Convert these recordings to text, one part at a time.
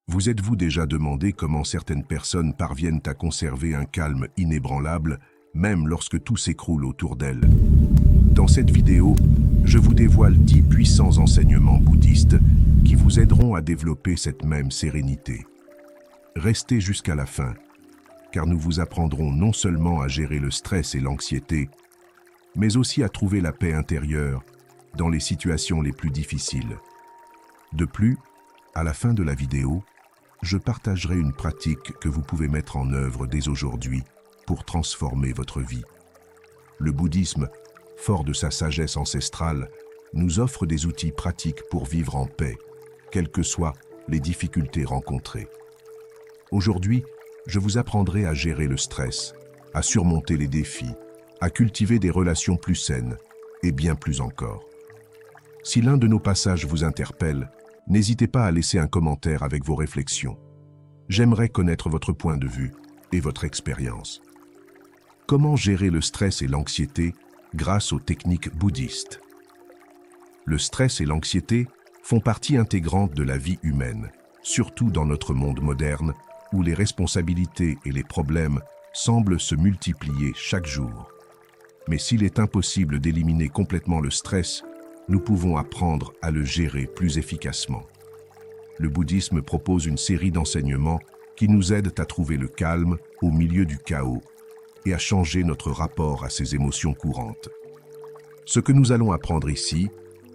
Vous êtes-vous déjà demandé comment certaines personnes parviennent à conserver un calme inébranlable, même lorsque tout s'écroule autour d'elles? Dans cette vidéo, je vous dévoile 10 puissants enseignements bouddhistes qui vous aideront à développer cette même sérénité. Restez jusqu'à la fin, car nous vous apprendrons non seulement à gérer le stress et l'anxiété, mais aussi à trouver la paix intérieure dans les situations les plus difficiles. De plus, à la fin de la vidéo, je partagerai une pratique que vous pouvez mettre en œuvre dès aujourd'hui pour transformer votre vie. Le bouddhisme, fort de sa sagesse ancestrale, nous offre des outils pratiques pour vivre en paix, quelles que soient les difficultés rencontrées. Aujourd'hui, je vous apprendrai à gérer le stress, à surmonter les défis, à cultiver des relations plus saines et bien plus encore. Si l'un de nos passages vous interpelle, n'hésitez pas à laisser un commentaire avec vos réflexions. J'aimerais connaître votre point de vue et votre expérience. Comment gérer le stress et l'anxiété grâce aux techniques bouddhistes? Le stress et l'anxiété font partie intégrante de la vie humaine, surtout dans notre monde moderne, où les responsabilités et les problèmes semblent se multiplier chaque jour. Mais s'il est impossible d'éliminer complètement le stress, nous pouvons apprendre à le gérer plus efficacement. Le bouddhisme propose une série d'enseignements qui nous aident à trouver le calme au milieu du chaos et à changer notre rapport à ces émotions courantes. Ce que nous allons apprendre ici,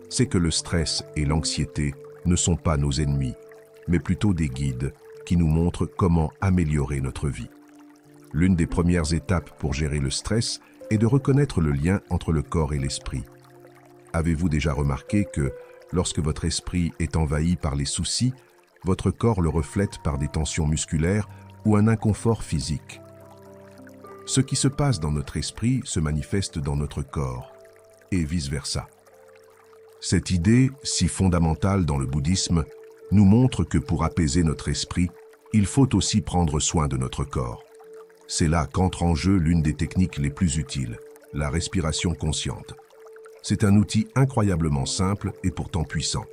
c'est que le stress et l'anxiété ne sont pas nos ennemis, mais plutôt des guides qui nous montrent comment améliorer notre vie. L'une des premières étapes pour gérer le stress est de reconnaître le lien entre le corps et l'esprit. Avez-vous déjà remarqué que, lorsque votre esprit est envahi par les soucis, votre corps le reflète par des tensions musculaires ou un inconfort physique? Ce qui se passe dans notre esprit se manifeste dans notre corps, et vice-versa. Cette idée, si fondamentale dans le bouddhisme, nous montre que pour apaiser notre esprit, il faut aussi prendre soin de notre corps. C'est là qu'entre en jeu l'une des techniques les plus utiles, la respiration consciente. C'est un outil incroyablement simple et pourtant puissant.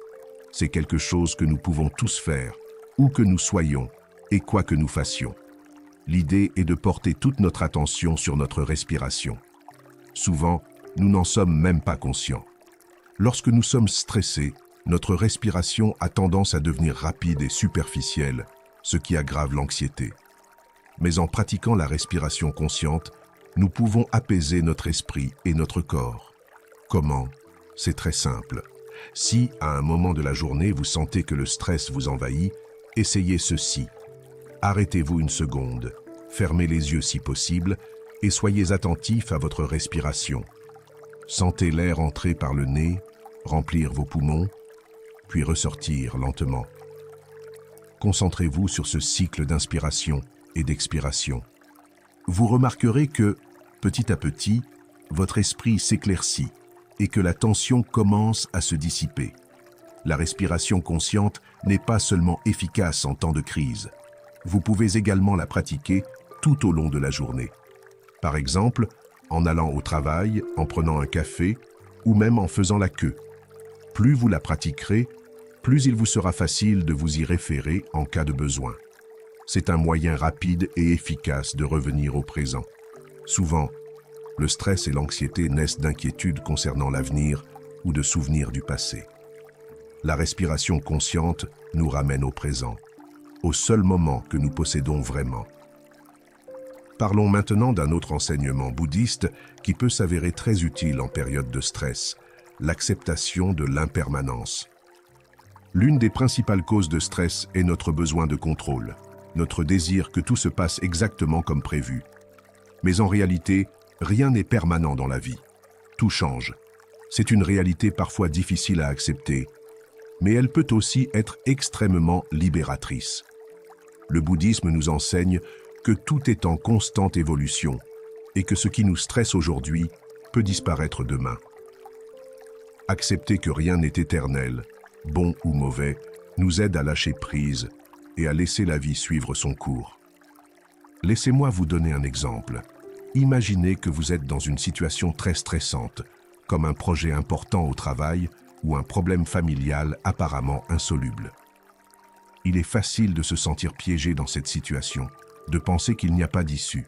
C'est quelque chose que nous pouvons tous faire, où que nous soyons et quoi que nous fassions. L'idée est de porter toute notre attention sur notre respiration. Souvent, nous n'en sommes même pas conscients. Lorsque nous sommes stressés, notre respiration a tendance à devenir rapide et superficielle, ce qui aggrave l'anxiété. Mais en pratiquant la respiration consciente, nous pouvons apaiser notre esprit et notre corps. Comment? C'est très simple. Si, à un moment de la journée, vous sentez que le stress vous envahit, essayez ceci. Arrêtez-vous une seconde, fermez les yeux si possible et soyez attentif à votre respiration. Sentez l'air entrer par le nez, remplir vos poumons, puis ressortir lentement. Concentrez-vous sur ce cycle d'inspiration et d'expiration. Vous remarquerez que, petit à petit, votre esprit s'éclaircit et que la tension commence à se dissiper. La respiration consciente n'est pas seulement efficace en temps de crise. Vous pouvez également la pratiquer tout au long de la journée. Par exemple, en allant au travail, en prenant un café ou même en faisant la queue. Plus vous la pratiquerez, plus il vous sera facile de vous y référer en cas de besoin. C'est un moyen rapide et efficace de revenir au présent. Souvent, le stress et l'anxiété naissent d'inquiétudes concernant l'avenir ou de souvenirs du passé. La respiration consciente nous ramène au présent, au seul moment que nous possédons vraiment. Parlons maintenant d'un autre enseignement bouddhiste qui peut s'avérer très utile en période de stress, l'acceptation de l'impermanence. L'une des principales causes de stress est notre besoin de contrôle, notre désir que tout se passe exactement comme prévu. Mais en réalité, rien n'est permanent dans la vie. Tout change. C'est une réalité parfois difficile à accepter, mais elle peut aussi être extrêmement libératrice. Le bouddhisme nous enseigne que tout est en constante évolution et que ce qui nous stresse aujourd'hui peut disparaître demain. Accepter que rien n'est éternel, bon ou mauvais, nous aide à lâcher prise et à laisser la vie suivre son cours. Laissez-moi vous donner un exemple. Imaginez que vous êtes dans une situation très stressante, comme un projet important au travail ou un problème familial apparemment insoluble. Il est facile de se sentir piégé dans cette situation, de penser qu'il n'y a pas d'issue.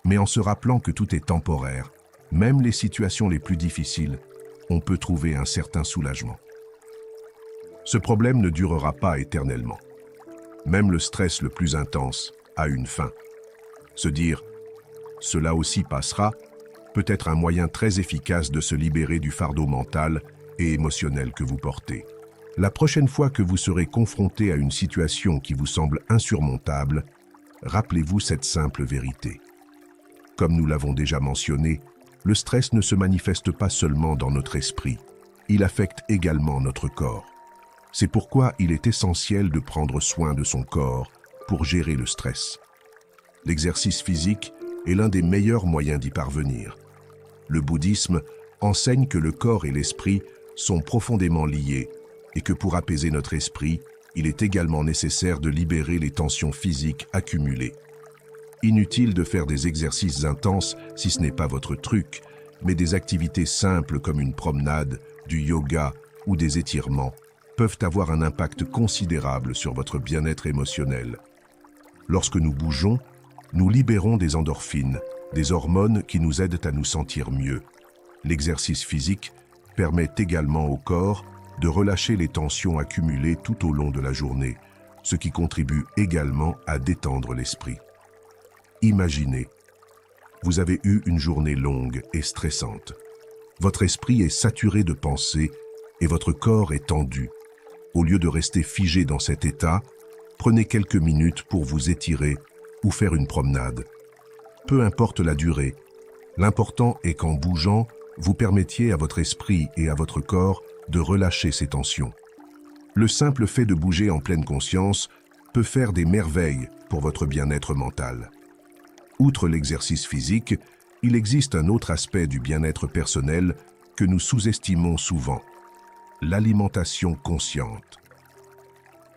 Mais en se rappelant que tout est temporaire, même les situations les plus difficiles, on peut trouver un certain soulagement. Ce problème ne durera pas éternellement. Même le stress le plus intense a une fin. Se dire « cela aussi passera » peut être un moyen très efficace de se libérer du fardeau mental et émotionnel que vous portez. La prochaine fois que vous serez confronté à une situation qui vous semble insurmontable, rappelez-vous cette simple vérité. Comme nous l'avons déjà mentionné, le stress ne se manifeste pas seulement dans notre esprit, il affecte également notre corps. C'est pourquoi il est essentiel de prendre soin de son corps pour gérer le stress. L'exercice physique est l'un des meilleurs moyens d'y parvenir. Le bouddhisme enseigne que le corps et l'esprit sont profondément liés et que pour apaiser notre esprit, il est également nécessaire de libérer les tensions physiques accumulées. Inutile de faire des exercices intenses si ce n'est pas votre truc, mais des activités simples comme une promenade, du yoga ou des étirements peuvent avoir un impact considérable sur votre bien-être émotionnel. Lorsque nous bougeons, nous libérons des endorphines, des hormones qui nous aident à nous sentir mieux. L'exercice physique permet également au corps de relâcher les tensions accumulées tout au long de la journée, ce qui contribue également à détendre l'esprit. Imaginez, vous avez eu une journée longue et stressante. Votre esprit est saturé de pensées et votre corps est tendu. Au lieu de rester figé dans cet état, prenez quelques minutes pour vous étirer ou faire une promenade. Peu importe la durée, l'important est qu'en bougeant, vous permettiez à votre esprit et à votre corps de relâcher ces tensions. Le simple fait de bouger en pleine conscience peut faire des merveilles pour votre bien-être mental. Outre l'exercice physique, il existe un autre aspect du bien-être personnel que nous sous-estimons souvent, l'alimentation consciente.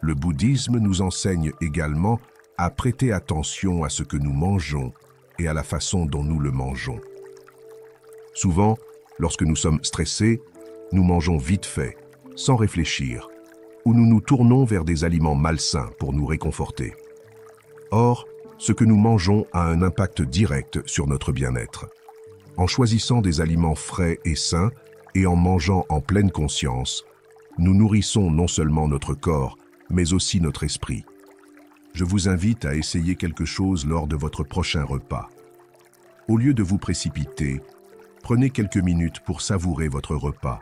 Le bouddhisme nous enseigne également à prêter attention à ce que nous mangeons et à la façon dont nous le mangeons. Souvent, lorsque nous sommes stressés, nous mangeons vite fait, sans réfléchir, ou nous nous tournons vers des aliments malsains pour nous réconforter. Or, ce que nous mangeons a un impact direct sur notre bien-être. En choisissant des aliments frais et sains et en mangeant en pleine conscience, nous nourrissons non seulement notre corps, mais aussi notre esprit. Je vous invite à essayer quelque chose lors de votre prochain repas. Au lieu de vous précipiter, prenez quelques minutes pour savourer votre repas.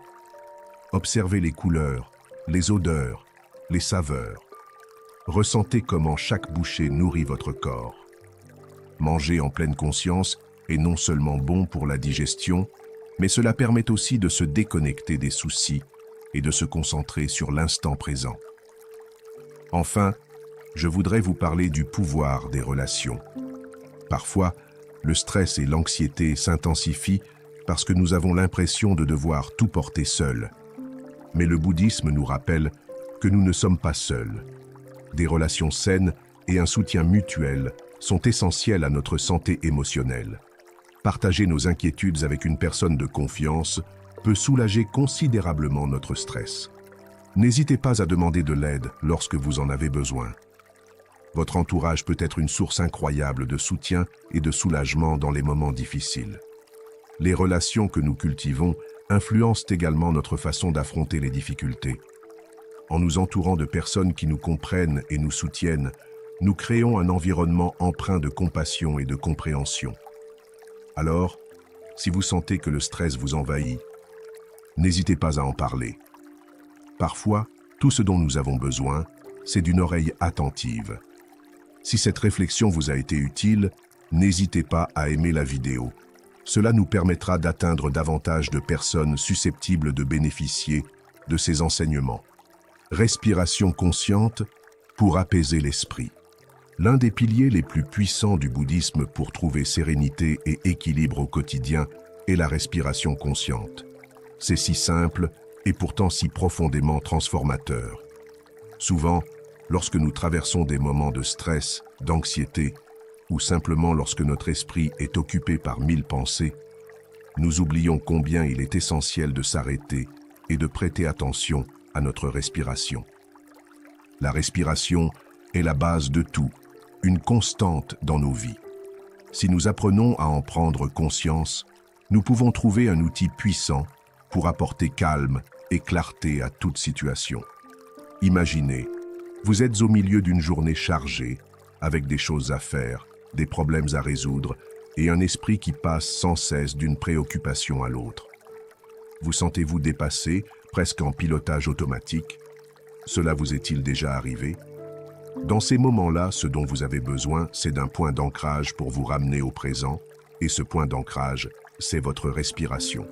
Observez les couleurs, les odeurs, les saveurs. Ressentez comment chaque bouchée nourrit votre corps. Manger en pleine conscience est non seulement bon pour la digestion, mais cela permet aussi de se déconnecter des soucis et de se concentrer sur l'instant présent. Enfin, je voudrais vous parler du pouvoir des relations. Parfois, le stress et l'anxiété s'intensifient parce que nous avons l'impression de devoir tout porter seul. Mais le bouddhisme nous rappelle que nous ne sommes pas seuls. Des relations saines et un soutien mutuel sont essentiels à notre santé émotionnelle. Partager nos inquiétudes avec une personne de confiance peut soulager considérablement notre stress. N'hésitez pas à demander de l'aide lorsque vous en avez besoin. Votre entourage peut être une source incroyable de soutien et de soulagement dans les moments difficiles. Les relations que nous cultivons influencent également notre façon d'affronter les difficultés. En nous entourant de personnes qui nous comprennent et nous soutiennent, nous créons un environnement empreint de compassion et de compréhension. Alors, si vous sentez que le stress vous envahit, n'hésitez pas à en parler. Parfois, tout ce dont nous avons besoin, c'est d'une oreille attentive. Si cette réflexion vous a été utile, n'hésitez pas à aimer la vidéo. Cela nous permettra d'atteindre davantage de personnes susceptibles de bénéficier de ces enseignements. Respiration consciente pour apaiser l'esprit. L'un des piliers les plus puissants du bouddhisme pour trouver sérénité et équilibre au quotidien est la respiration consciente. C'est si simple et pourtant si profondément transformateur. Souvent, lorsque nous traversons des moments de stress, d'anxiété, ou simplement lorsque notre esprit est occupé par 1000 pensées, nous oublions combien il est essentiel de s'arrêter et de prêter attention à notre respiration. La respiration est la base de tout, une constante dans nos vies. Si nous apprenons à en prendre conscience, nous pouvons trouver un outil puissant pour apporter calme et clarté à toute situation. Imaginez, vous êtes au milieu d'une journée chargée, avec des choses à faire, des problèmes à résoudre et un esprit qui passe sans cesse d'une préoccupation à l'autre. Vous sentez-vous dépassé, presque en pilotage automatique? Cela vous est-il déjà arrivé? Dans ces moments-là, ce dont vous avez besoin, c'est d'un point d'ancrage pour vous ramener au présent, et ce point d'ancrage, c'est votre respiration.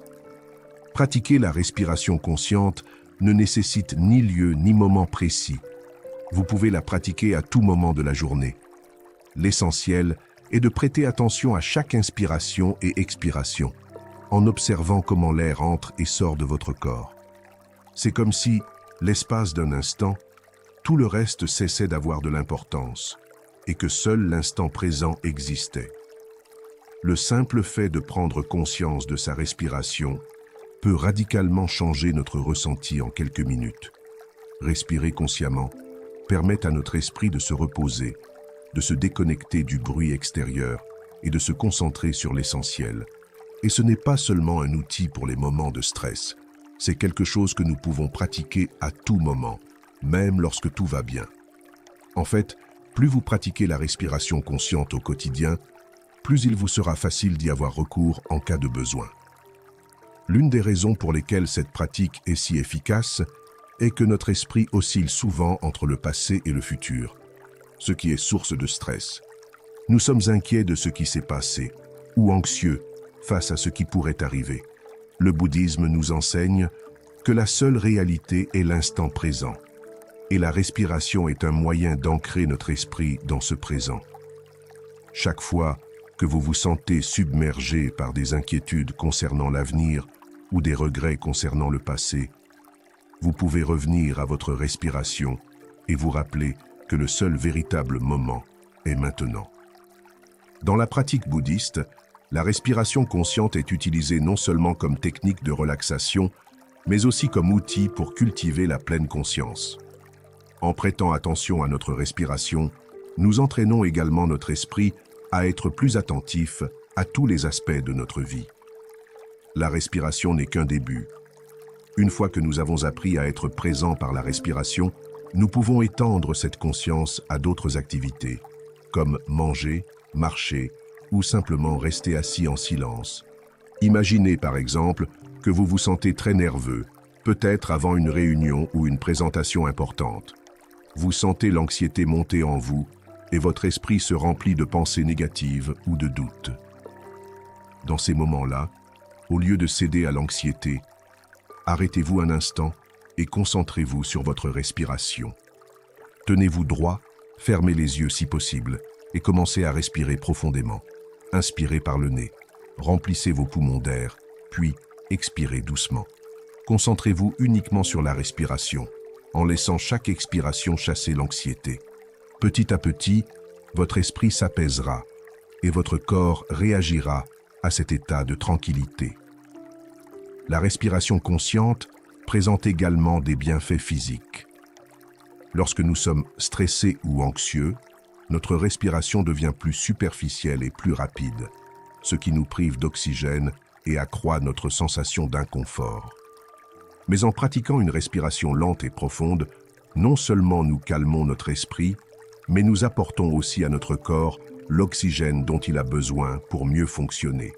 Pratiquer la respiration consciente ne nécessite ni lieu ni moment précis. Vous pouvez la pratiquer à tout moment de la journée. L'essentiel est de prêter attention à chaque inspiration et expiration, en observant comment l'air entre et sort de votre corps. C'est comme si, l'espace d'un instant, tout le reste cessait d'avoir de l'importance, et que seul l'instant présent existait. Le simple fait de prendre conscience de sa respiration peut radicalement changer notre ressenti en quelques minutes. Respirer consciemment permet à notre esprit de se reposer, de se déconnecter du bruit extérieur et de se concentrer sur l'essentiel. Et ce n'est pas seulement un outil pour les moments de stress, c'est quelque chose que nous pouvons pratiquer à tout moment, même lorsque tout va bien. En fait, plus vous pratiquez la respiration consciente au quotidien, plus il vous sera facile d'y avoir recours en cas de besoin. L'une des raisons pour lesquelles cette pratique est si efficace est que notre esprit oscille souvent entre le passé et le futur, ce qui est source de stress. Nous sommes inquiets de ce qui s'est passé, ou anxieux face à ce qui pourrait arriver. Le bouddhisme nous enseigne que la seule réalité est l'instant présent, et la respiration est un moyen d'ancrer notre esprit dans ce présent. Chaque fois que vous vous sentez submergé par des inquiétudes concernant l'avenir ou des regrets concernant le passé, vous pouvez revenir à votre respiration et vous rappeler que le seul véritable moment est maintenant. Dans la pratique bouddhiste, la respiration consciente est utilisée non seulement comme technique de relaxation, mais aussi comme outil pour cultiver la pleine conscience. En prêtant attention à notre respiration, nous entraînons également notre esprit à être plus attentif à tous les aspects de notre vie. La respiration n'est qu'un début. Une fois que nous avons appris à être présents par la respiration, nous pouvons étendre cette conscience à d'autres activités, comme manger, marcher ou simplement rester assis en silence. Imaginez par exemple que vous vous sentez très nerveux, peut-être avant une réunion ou une présentation importante. Vous sentez l'anxiété monter en vous et votre esprit se remplit de pensées négatives ou de doutes. Dans ces moments-là, au lieu de céder à l'anxiété, arrêtez-vous un instant et concentrez-vous sur votre respiration. Tenez-vous droit, fermez les yeux si possible et commencez à respirer profondément. Inspirez par le nez, remplissez vos poumons d'air, puis expirez doucement. Concentrez-vous uniquement sur la respiration, en laissant chaque expiration chasser l'anxiété. Petit à petit, votre esprit s'apaisera et votre corps réagira à cet état de tranquillité. La respiration consciente présente également des bienfaits physiques. Lorsque nous sommes stressés ou anxieux, notre respiration devient plus superficielle et plus rapide, ce qui nous prive d'oxygène et accroît notre sensation d'inconfort. Mais en pratiquant une respiration lente et profonde, non seulement nous calmons notre esprit, mais nous apportons aussi à notre corps l'oxygène dont il a besoin pour mieux fonctionner.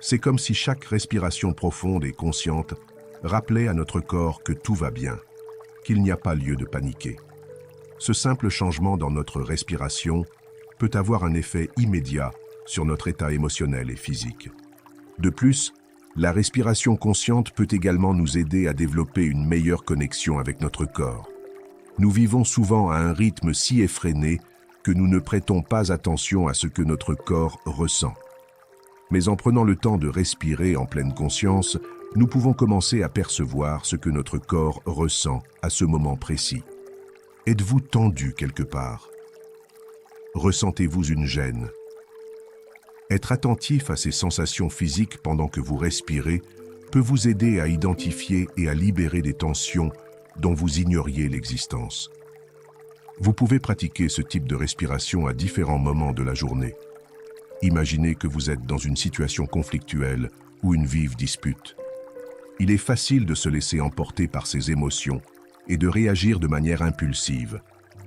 C'est comme si chaque respiration profonde et consciente rappelait à notre corps que tout va bien, qu'il n'y a pas lieu de paniquer. Ce simple changement dans notre respiration peut avoir un effet immédiat sur notre état émotionnel et physique. De plus, la respiration consciente peut également nous aider à développer une meilleure connexion avec notre corps. Nous vivons souvent à un rythme si effréné que nous ne prêtons pas attention à ce que notre corps ressent. Mais en prenant le temps de respirer en pleine conscience, nous pouvons commencer à percevoir ce que notre corps ressent à ce moment précis. Êtes-vous tendu quelque part? Ressentez-vous une gêne? Être attentif à ces sensations physiques pendant que vous respirez peut vous aider à identifier et à libérer des tensions dont vous ignoriez l'existence. Vous pouvez pratiquer ce type de respiration à différents moments de la journée. Imaginez que vous êtes dans une situation conflictuelle ou une vive dispute. Il est facile de se laisser emporter par ses émotions et de réagir de manière impulsive.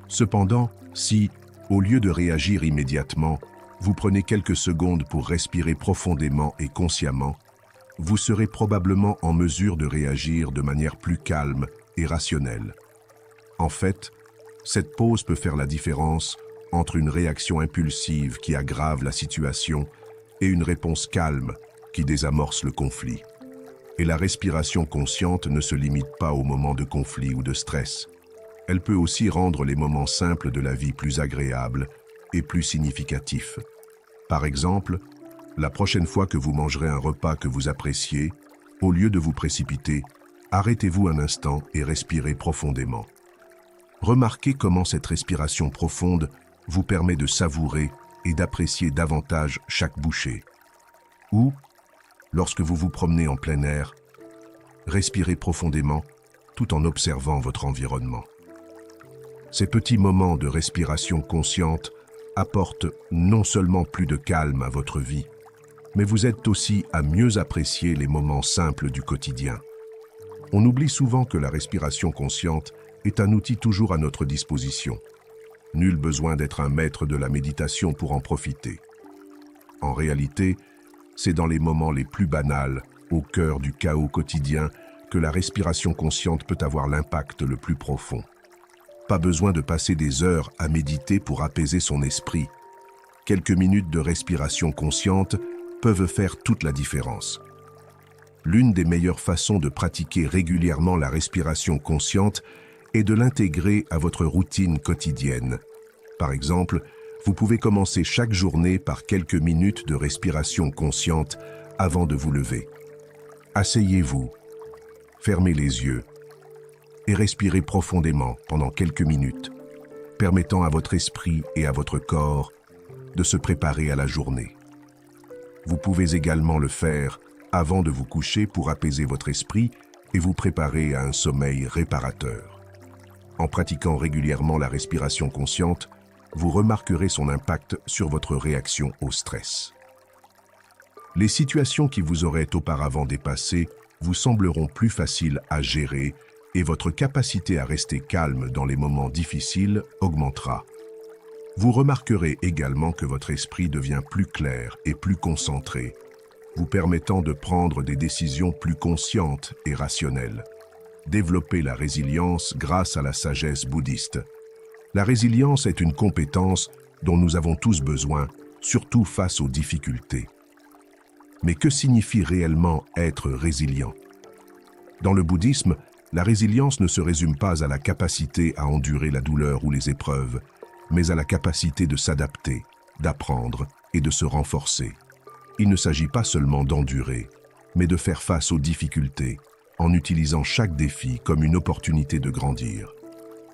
Cependant, si, au lieu de réagir immédiatement, vous prenez quelques secondes pour respirer profondément et consciemment, vous serez probablement en mesure de réagir de manière plus calme et rationnelle. En fait, cette pause peut faire la différence entre une réaction impulsive qui aggrave la situation et une réponse calme qui désamorce le conflit. Et la respiration consciente ne se limite pas aux moments de conflit ou de stress. Elle peut aussi rendre les moments simples de la vie plus agréables et plus significatifs. Par exemple, la prochaine fois que vous mangerez un repas que vous appréciez, au lieu de vous précipiter, arrêtez-vous un instant et respirez profondément. Remarquez comment cette respiration profonde vous permet de savourer et d'apprécier davantage chaque bouchée. Ou, lorsque vous vous promenez en plein air, respirez profondément tout en observant votre environnement. Ces petits moments de respiration consciente apportent non seulement plus de calme à votre vie, mais vous aident aussi à mieux apprécier les moments simples du quotidien. On oublie souvent que la respiration consciente est un outil toujours à notre disposition. Nul besoin d'être un maître de la méditation pour en profiter. En réalité, c'est dans les moments les plus banals, au cœur du chaos quotidien, que la respiration consciente peut avoir l'impact le plus profond. Pas besoin de passer des heures à méditer pour apaiser son esprit. Quelques minutes de respiration consciente peuvent faire toute la différence. L'une des meilleures façons de pratiquer régulièrement la respiration consciente est de l'intégrer à votre routine quotidienne. Par exemple, vous pouvez commencer chaque journée par quelques minutes de respiration consciente avant de vous lever. Asseyez-vous, fermez les yeux et respirez profondément pendant quelques minutes, permettant à votre esprit et à votre corps de se préparer à la journée. Vous pouvez également le faire avant de vous coucher pour apaiser votre esprit et vous préparer à un sommeil réparateur. En pratiquant régulièrement la respiration consciente, vous remarquerez son impact sur votre réaction au stress. Les situations qui vous auraient auparavant dépassé vous sembleront plus faciles à gérer et votre capacité à rester calme dans les moments difficiles augmentera. Vous remarquerez également que votre esprit devient plus clair et plus concentré, vous permettant de prendre des décisions plus conscientes et rationnelles. Développer la résilience grâce à la sagesse bouddhiste. La résilience est une compétence dont nous avons tous besoin, surtout face aux difficultés. Mais que signifie réellement être résilient? Dans le bouddhisme, la résilience ne se résume pas à la capacité à endurer la douleur ou les épreuves, mais à la capacité de s'adapter, d'apprendre et de se renforcer. Il ne s'agit pas seulement d'endurer, mais de faire face aux difficultés, en utilisant chaque défi comme une opportunité de grandir.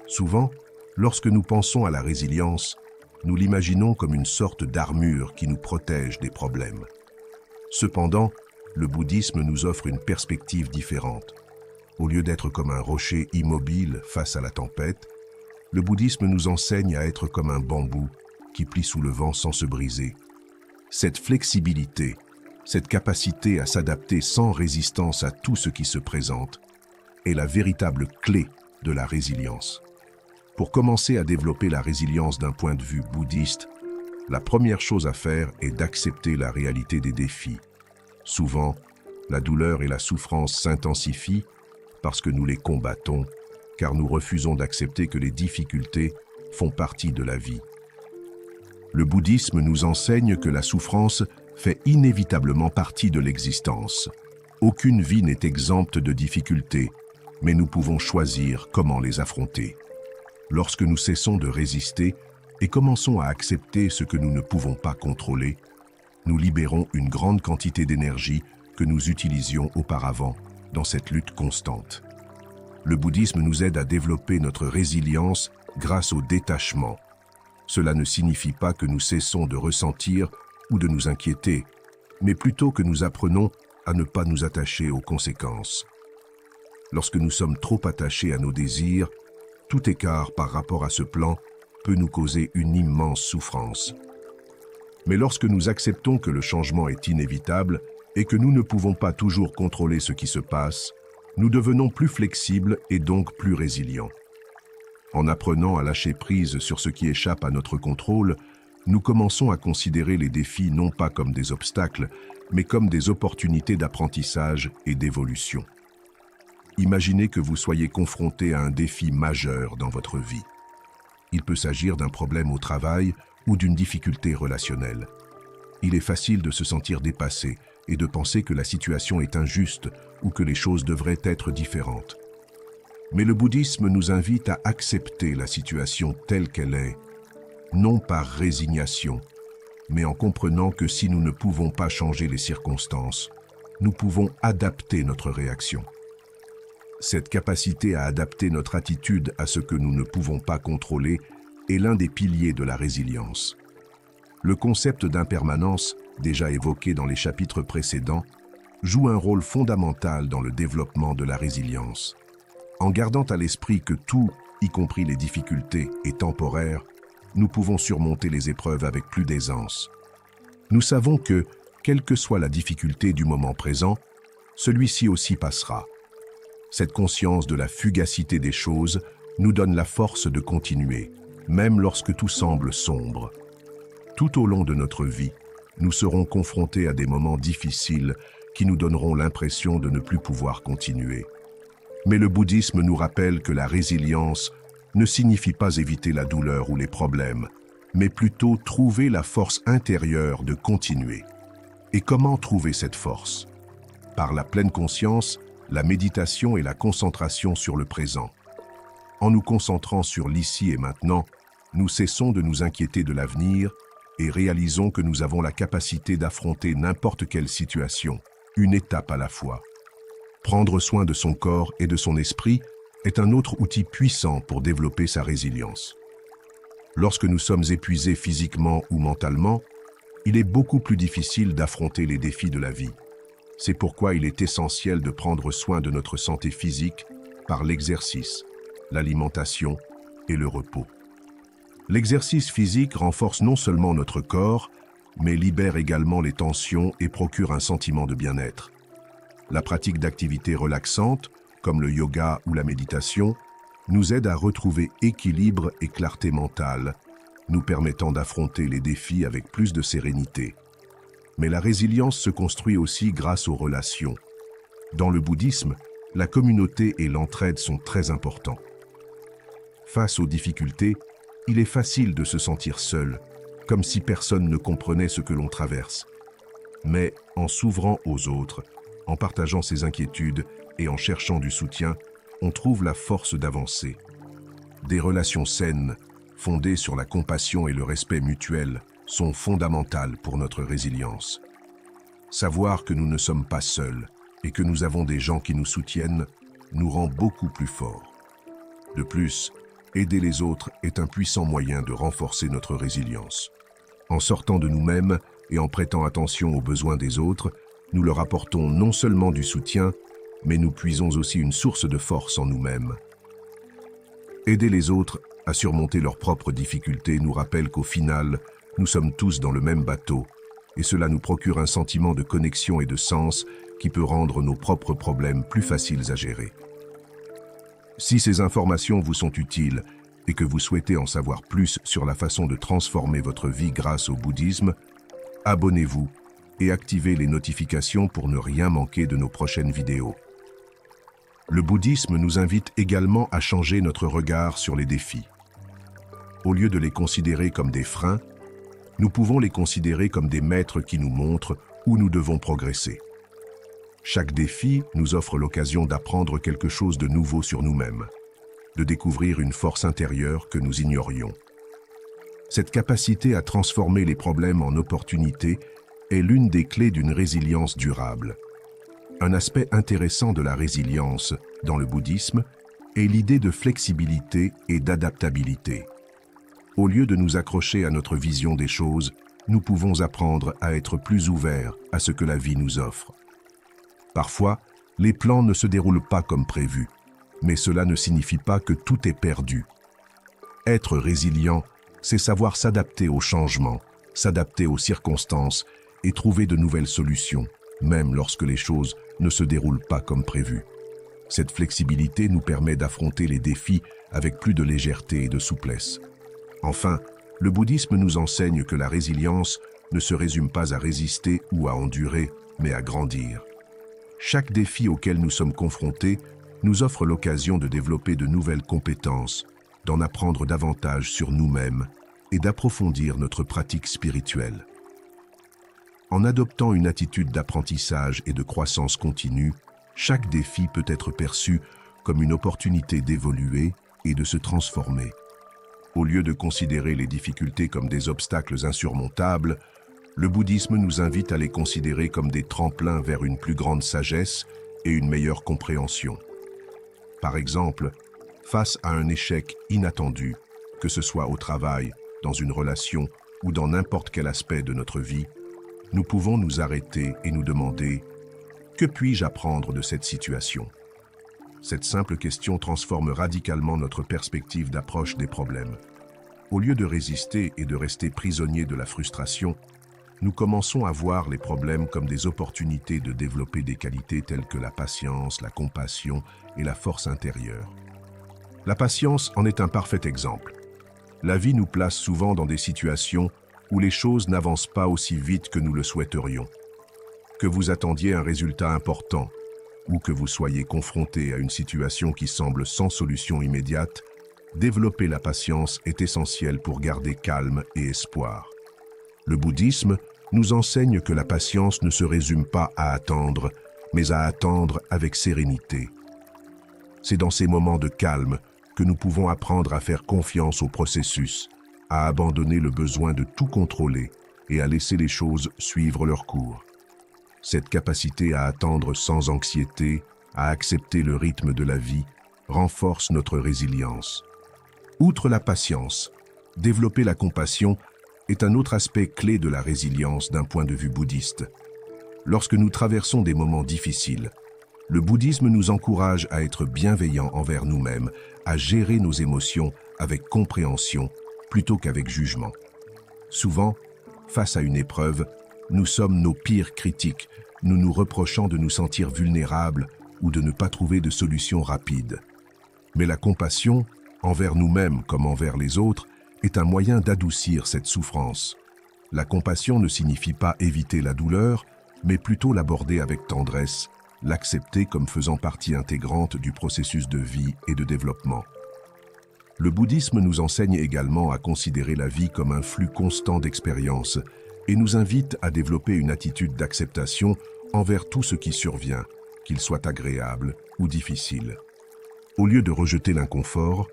Souvent, lorsque nous pensons à la résilience, nous l'imaginons comme une sorte d'armure qui nous protège des problèmes. Cependant, le bouddhisme nous offre une perspective différente. Au lieu d'être comme un rocher immobile face à la tempête, le bouddhisme nous enseigne à être comme un bambou qui plie sous le vent sans se briser. Cette flexibilité, cette capacité à s'adapter sans résistance à tout ce qui se présente, est la véritable clé de la résilience. Pour commencer à développer la résilience d'un point de vue bouddhiste, la première chose à faire est d'accepter la réalité des défis. Souvent, la douleur et la souffrance s'intensifient parce que nous les combattons, car nous refusons d'accepter que les difficultés font partie de la vie. Le bouddhisme nous enseigne que la souffrance fait inévitablement partie de l'existence. Aucune vie n'est exempte de difficultés, mais nous pouvons choisir comment les affronter. Lorsque nous cessons de résister et commençons à accepter ce que nous ne pouvons pas contrôler, nous libérons une grande quantité d'énergie que nous utilisions auparavant dans cette lutte constante. Le bouddhisme nous aide à développer notre résilience grâce au détachement. Cela ne signifie pas que nous cessons de ressentir ou de nous inquiéter, mais plutôt que nous apprenons à ne pas nous attacher aux conséquences. Lorsque nous sommes trop attachés à nos désirs, tout écart par rapport à ce plan peut nous causer une immense souffrance. Mais lorsque nous acceptons que le changement est inévitable et que nous ne pouvons pas toujours contrôler ce qui se passe, nous devenons plus flexibles et donc plus résilients. En apprenant à lâcher prise sur ce qui échappe à notre contrôle, nous commençons à considérer les défis non pas comme des obstacles, mais comme des opportunités d'apprentissage et d'évolution. Imaginez que vous soyez confronté à un défi majeur dans votre vie. Il peut s'agir d'un problème au travail ou d'une difficulté relationnelle. Il est facile de se sentir dépassé et de penser que la situation est injuste ou que les choses devraient être différentes. Mais le bouddhisme nous invite à accepter la situation telle qu'elle est, non par résignation, mais en comprenant que si nous ne pouvons pas changer les circonstances, nous pouvons adapter notre réaction. Cette capacité à adapter notre attitude à ce que nous ne pouvons pas contrôler est l'un des piliers de la résilience. Le concept d'impermanence, déjà évoqué dans les chapitres précédents, joue un rôle fondamental dans le développement de la résilience. En gardant à l'esprit que tout, y compris les difficultés, est temporaire, nous pouvons surmonter les épreuves avec plus d'aisance. Nous savons que, quelle que soit la difficulté du moment présent, celui-ci aussi passera. Cette conscience de la fugacité des choses nous donne la force de continuer, même lorsque tout semble sombre. Tout au long de notre vie, nous serons confrontés à des moments difficiles qui nous donneront l'impression de ne plus pouvoir continuer. Mais le bouddhisme nous rappelle que la résilience ne signifie pas éviter la douleur ou les problèmes, mais plutôt trouver la force intérieure de continuer. Et comment trouver cette force? Par la pleine conscience, la méditation et la concentration sur le présent. En nous concentrant sur l'ici et maintenant, nous cessons de nous inquiéter de l'avenir et réalisons que nous avons la capacité d'affronter n'importe quelle situation, une étape à la fois. Prendre soin de son corps et de son esprit est un autre outil puissant pour développer sa résilience. Lorsque nous sommes épuisés physiquement ou mentalement, il est beaucoup plus difficile d'affronter les défis de la vie. C'est pourquoi il est essentiel de prendre soin de notre santé physique par l'exercice, l'alimentation et le repos. L'exercice physique renforce non seulement notre corps, mais libère également les tensions et procure un sentiment de bien-être. La pratique d'activités relaxantes, comme le yoga ou la méditation, nous aide à retrouver équilibre et clarté mentale, nous permettant d'affronter les défis avec plus de sérénité. Mais la résilience se construit aussi grâce aux relations. Dans le bouddhisme, la communauté et l'entraide sont très importants. Face aux difficultés, il est facile de se sentir seul, comme si personne ne comprenait ce que l'on traverse. Mais en s'ouvrant aux autres, en partageant ses inquiétudes et en cherchant du soutien, on trouve la force d'avancer. Des relations saines, fondées sur la compassion et le respect mutuel, sont fondamentales pour notre résilience. Savoir que nous ne sommes pas seuls et que nous avons des gens qui nous soutiennent nous rend beaucoup plus forts. De plus, aider les autres est un puissant moyen de renforcer notre résilience. En sortant de nous-mêmes et en prêtant attention aux besoins des autres, nous leur apportons non seulement du soutien, mais nous puisons aussi une source de force en nous-mêmes. Aider les autres à surmonter leurs propres difficultés nous rappelle qu'au final, nous sommes tous dans le même bateau, et cela nous procure un sentiment de connexion et de sens qui peut rendre nos propres problèmes plus faciles à gérer. Si ces informations vous sont utiles et que vous souhaitez en savoir plus sur la façon de transformer votre vie grâce au bouddhisme, abonnez-vous et activez les notifications pour ne rien manquer de nos prochaines vidéos. Le bouddhisme nous invite également à changer notre regard sur les défis. Au lieu de les considérer comme des freins, nous pouvons les considérer comme des maîtres qui nous montrent où nous devons progresser. Chaque défi nous offre l'occasion d'apprendre quelque chose de nouveau sur nous-mêmes, de découvrir une force intérieure que nous ignorions. Cette capacité à transformer les problèmes en opportunités est l'une des clés d'une résilience durable. Un aspect intéressant de la résilience dans le bouddhisme est l'idée de flexibilité et d'adaptabilité. Au lieu de nous accrocher à notre vision des choses, nous pouvons apprendre à être plus ouverts à ce que la vie nous offre. Parfois, les plans ne se déroulent pas comme prévu, mais cela ne signifie pas que tout est perdu. Être résilient c'est savoir s'adapter aux changements, s'adapter aux circonstances et trouver de nouvelles solutions, même lorsque les choses ne se déroulent pas comme prévu. Cette flexibilité nous permet d'affronter les défis avec plus de légèreté et de souplesse. Enfin, le bouddhisme nous enseigne que la résilience ne se résume pas à résister ou à endurer, mais à grandir. Chaque défi auquel nous sommes confrontés nous offre l'occasion de développer de nouvelles compétences, d'en apprendre davantage sur nous-mêmes et d'approfondir notre pratique spirituelle. En adoptant une attitude d'apprentissage et de croissance continue, chaque défi peut être perçu comme une opportunité d'évoluer et de se transformer. Au lieu de considérer les difficultés comme des obstacles insurmontables, le bouddhisme nous invite à les considérer comme des tremplins vers une plus grande sagesse et une meilleure compréhension. Par exemple, face à un échec inattendu, que ce soit au travail, dans une relation ou dans n'importe quel aspect de notre vie, nous pouvons nous arrêter et nous demander « Que puis-je apprendre de cette situation ?» Cette simple question transforme radicalement notre perspective d'approche des problèmes. Au lieu de résister et de rester prisonniers de la frustration, nous commençons à voir les problèmes comme des opportunités de développer des qualités telles que la patience, la compassion et la force intérieure. La patience en est un parfait exemple. La vie nous place souvent dans des situations où les choses n'avancent pas aussi vite que nous le souhaiterions. Que vous attendiez un résultat important, ou que vous soyez confronté à une situation qui semble sans solution immédiate, développer la patience est essentiel pour garder calme et espoir. Le bouddhisme nous enseigne que la patience ne se résume pas à attendre, mais à attendre avec sérénité. C'est dans ces moments de calme que nous pouvons apprendre à faire confiance au processus, à abandonner le besoin de tout contrôler et à laisser les choses suivre leur cours. Cette capacité à attendre sans anxiété, à accepter le rythme de la vie, renforce notre résilience. Outre la patience, développer la compassion est un autre aspect clé de la résilience d'un point de vue bouddhiste. Lorsque nous traversons des moments difficiles, le bouddhisme nous encourage à être bienveillants envers nous-mêmes, à gérer nos émotions avec compréhension plutôt qu'avec jugement. Souvent, face à une épreuve, nous sommes nos pires critiques, nous nous reprochant de nous sentir vulnérables ou de ne pas trouver de solution rapide. Mais la compassion, envers nous-mêmes comme envers les autres, est un moyen d'adoucir cette souffrance. La compassion ne signifie pas éviter la douleur, mais plutôt l'aborder avec tendresse, l'accepter comme faisant partie intégrante du processus de vie et de développement. Le bouddhisme nous enseigne également à considérer la vie comme un flux constant d'expériences et nous invite à développer une attitude d'acceptation envers tout ce qui survient, qu'il soit agréable ou difficile. Au lieu de rejeter l'inconfort,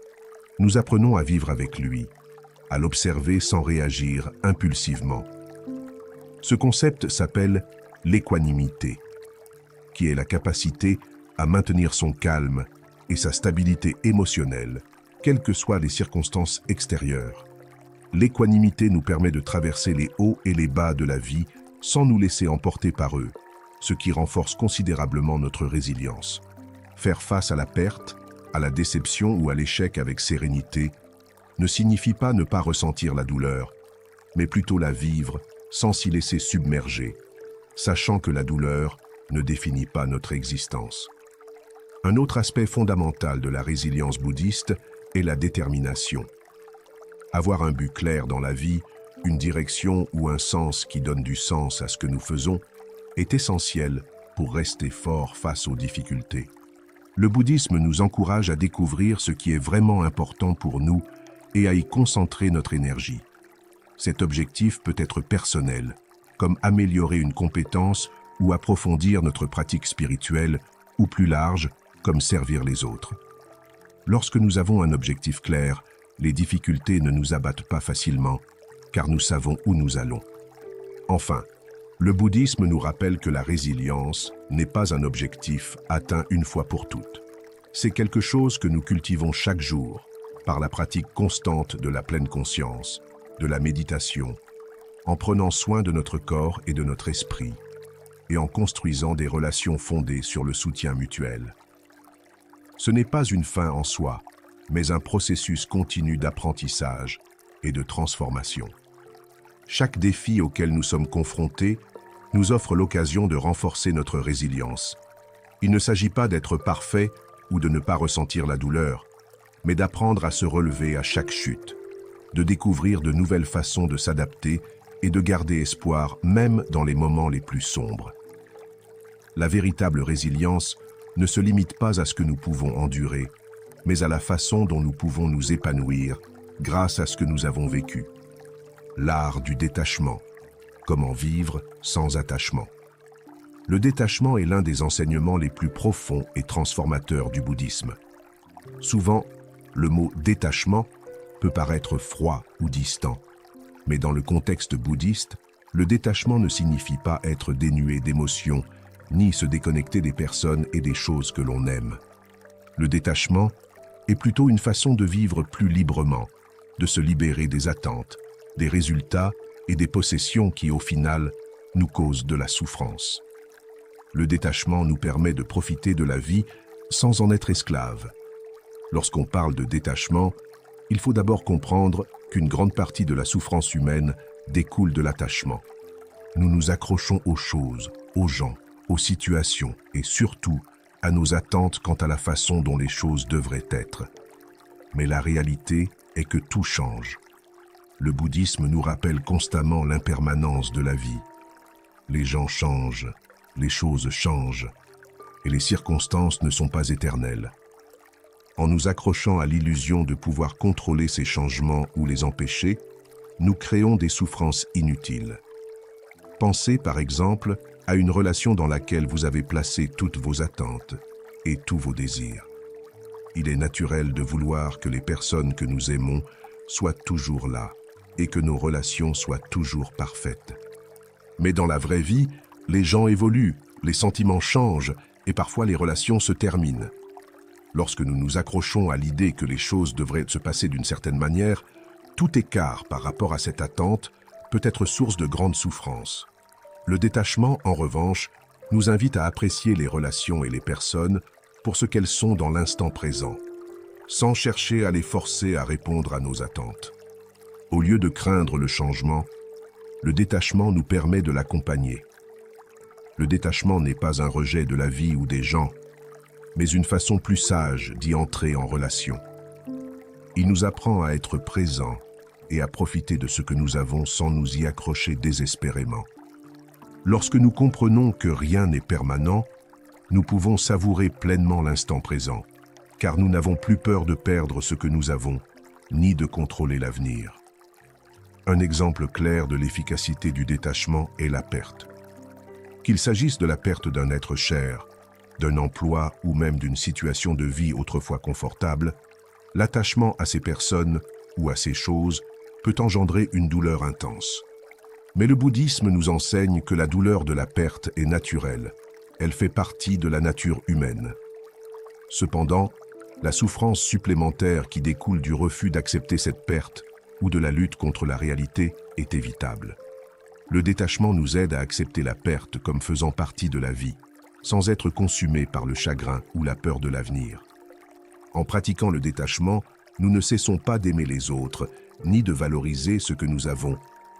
nous apprenons à vivre avec lui, à l'observer sans réagir impulsivement. Ce concept s'appelle l'équanimité, qui est la capacité à maintenir son calme et sa stabilité émotionnelle, quelles que soient les circonstances extérieures. L'équanimité nous permet de traverser les hauts et les bas de la vie sans nous laisser emporter par eux, ce qui renforce considérablement notre résilience. Faire face à la perte, à la déception ou à l'échec avec sérénité ne signifie pas ne pas ressentir la douleur, mais plutôt la vivre sans s'y laisser submerger, sachant que la douleur ne définit pas notre existence. Un autre aspect fondamental de la résilience bouddhiste est la détermination. Avoir un but clair dans la vie, une direction ou un sens qui donne du sens à ce que nous faisons, est essentiel pour rester fort face aux difficultés. Le bouddhisme nous encourage à découvrir ce qui est vraiment important pour nous et à y concentrer notre énergie. Cet objectif peut être personnel, comme améliorer une compétence ou approfondir notre pratique spirituelle, ou plus large, comme servir les autres. Lorsque nous avons un objectif clair, les difficultés ne nous abattent pas facilement, car nous savons où nous allons. Enfin, le bouddhisme nous rappelle que la résilience n'est pas un objectif atteint une fois pour toutes. C'est quelque chose que nous cultivons chaque jour, par la pratique constante de la pleine conscience, de la méditation, en prenant soin de notre corps et de notre esprit, et en construisant des relations fondées sur le soutien mutuel. Ce n'est pas une fin en soi, mais un processus continu d'apprentissage, et de transformation. Chaque défi auquel nous sommes confrontés nous offre l'occasion de renforcer notre résilience. Il ne s'agit pas d'être parfait ou de ne pas ressentir la douleur, mais d'apprendre à se relever à chaque chute, de découvrir de nouvelles façons de s'adapter et de garder espoir même dans les moments les plus sombres. La véritable résilience ne se limite pas à ce que nous pouvons endurer, mais à la façon dont nous pouvons nous épanouir grâce à ce que nous avons vécu. L'art du détachement. Comment vivre sans attachement. Le détachement est l'un des enseignements les plus profonds et transformateurs du bouddhisme. Souvent, le mot « détachement » peut paraître froid ou distant, mais dans le contexte bouddhiste, le détachement ne signifie pas être dénué d'émotions, ni se déconnecter des personnes et des choses que l'on aime. Le détachement est plutôt une façon de vivre plus librement, de se libérer des attentes, des résultats et des possessions qui, au final, nous causent de la souffrance. Le détachement nous permet de profiter de la vie sans en être esclave. Lorsqu'on parle de détachement, il faut d'abord comprendre qu'une grande partie de la souffrance humaine découle de l'attachement. Nous nous accrochons aux choses, aux gens, aux situations et surtout à nos attentes quant à la façon dont les choses devraient être. Mais la réalité est que tout change. Le bouddhisme nous rappelle constamment l'impermanence de la vie. Les gens changent, les choses changent, et les circonstances ne sont pas éternelles. En nous accrochant à l'illusion de pouvoir contrôler ces changements ou les empêcher, nous créons des souffrances inutiles. Pensez par exemple à une relation dans laquelle vous avez placé toutes vos attentes et tous vos désirs. Il est naturel de vouloir que les personnes que nous aimons soient toujours là et que nos relations soient toujours parfaites. Mais dans la vraie vie, les gens évoluent, les sentiments changent et parfois les relations se terminent. Lorsque nous nous accrochons à l'idée que les choses devraient se passer d'une certaine manière, tout écart par rapport à cette attente peut être source de grande souffrance. Le détachement, en revanche, nous invite à apprécier les relations et les personnes pour ce qu'elles sont dans l'instant présent, sans chercher à les forcer à répondre à nos attentes. Au lieu de craindre le changement, le détachement nous permet de l'accompagner. Le détachement n'est pas un rejet de la vie ou des gens, mais une façon plus sage d'y entrer en relation. Il nous apprend à être présents et à profiter de ce que nous avons sans nous y accrocher désespérément. Lorsque nous comprenons que rien n'est permanent, nous pouvons savourer pleinement l'instant présent, car nous n'avons plus peur de perdre ce que nous avons, ni de contrôler l'avenir. Un exemple clair de l'efficacité du détachement est la perte. Qu'il s'agisse de la perte d'un être cher, d'un emploi ou même d'une situation de vie autrefois confortable, l'attachement à ces personnes ou à ces choses peut engendrer une douleur intense. Mais le bouddhisme nous enseigne que la douleur de la perte est naturelle. Elle fait partie de la nature humaine. Cependant, la souffrance supplémentaire qui découle du refus d'accepter cette perte ou de la lutte contre la réalité est évitable. Le détachement nous aide à accepter la perte comme faisant partie de la vie, sans être consumé par le chagrin ou la peur de l'avenir. En pratiquant le détachement, nous ne cessons pas d'aimer les autres, ni de valoriser ce que nous avons,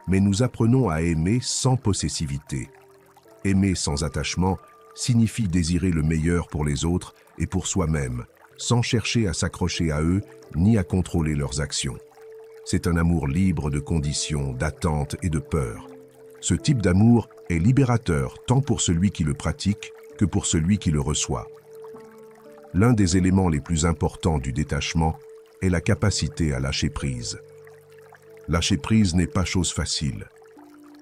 mais nous apprenons à aimer sans possessivité. Aimer sans attachement signifie désirer le meilleur pour les autres et pour soi-même, sans chercher à s'accrocher à eux ni à contrôler leurs actions. C'est un amour libre de conditions, d'attentes et de peurs. Ce type d'amour est libérateur tant pour celui qui le pratique que pour celui qui le reçoit. L'un des éléments les plus importants du détachement est la capacité à lâcher prise. Lâcher prise n'est pas chose facile.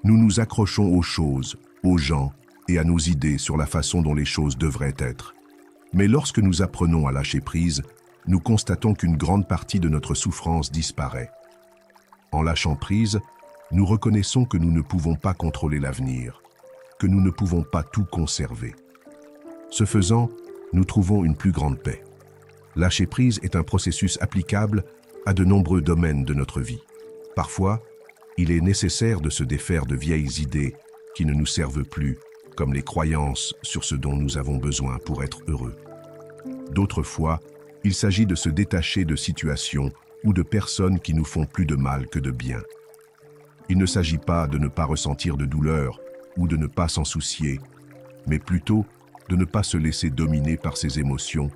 Nous nous accrochons aux choses, aux gens et à nos idées sur la façon dont les choses devraient être. Mais lorsque nous apprenons à lâcher prise, nous constatons qu'une grande partie de notre souffrance disparaît. En lâchant prise, nous reconnaissons que nous ne pouvons pas contrôler l'avenir, que nous ne pouvons pas tout conserver. Ce faisant, nous trouvons une plus grande paix. Lâcher prise est un processus applicable à de nombreux domaines de notre vie. Parfois, il est nécessaire de se défaire de vieilles idées qui ne nous servent plus, comme les croyances sur ce dont nous avons besoin pour être heureux. D'autres fois, il s'agit de se détacher de situations ou de personnes qui nous font plus de mal que de bien. Il ne s'agit pas de ne pas ressentir de douleur ou de ne pas s'en soucier, mais plutôt de ne pas se laisser dominer par ces émotions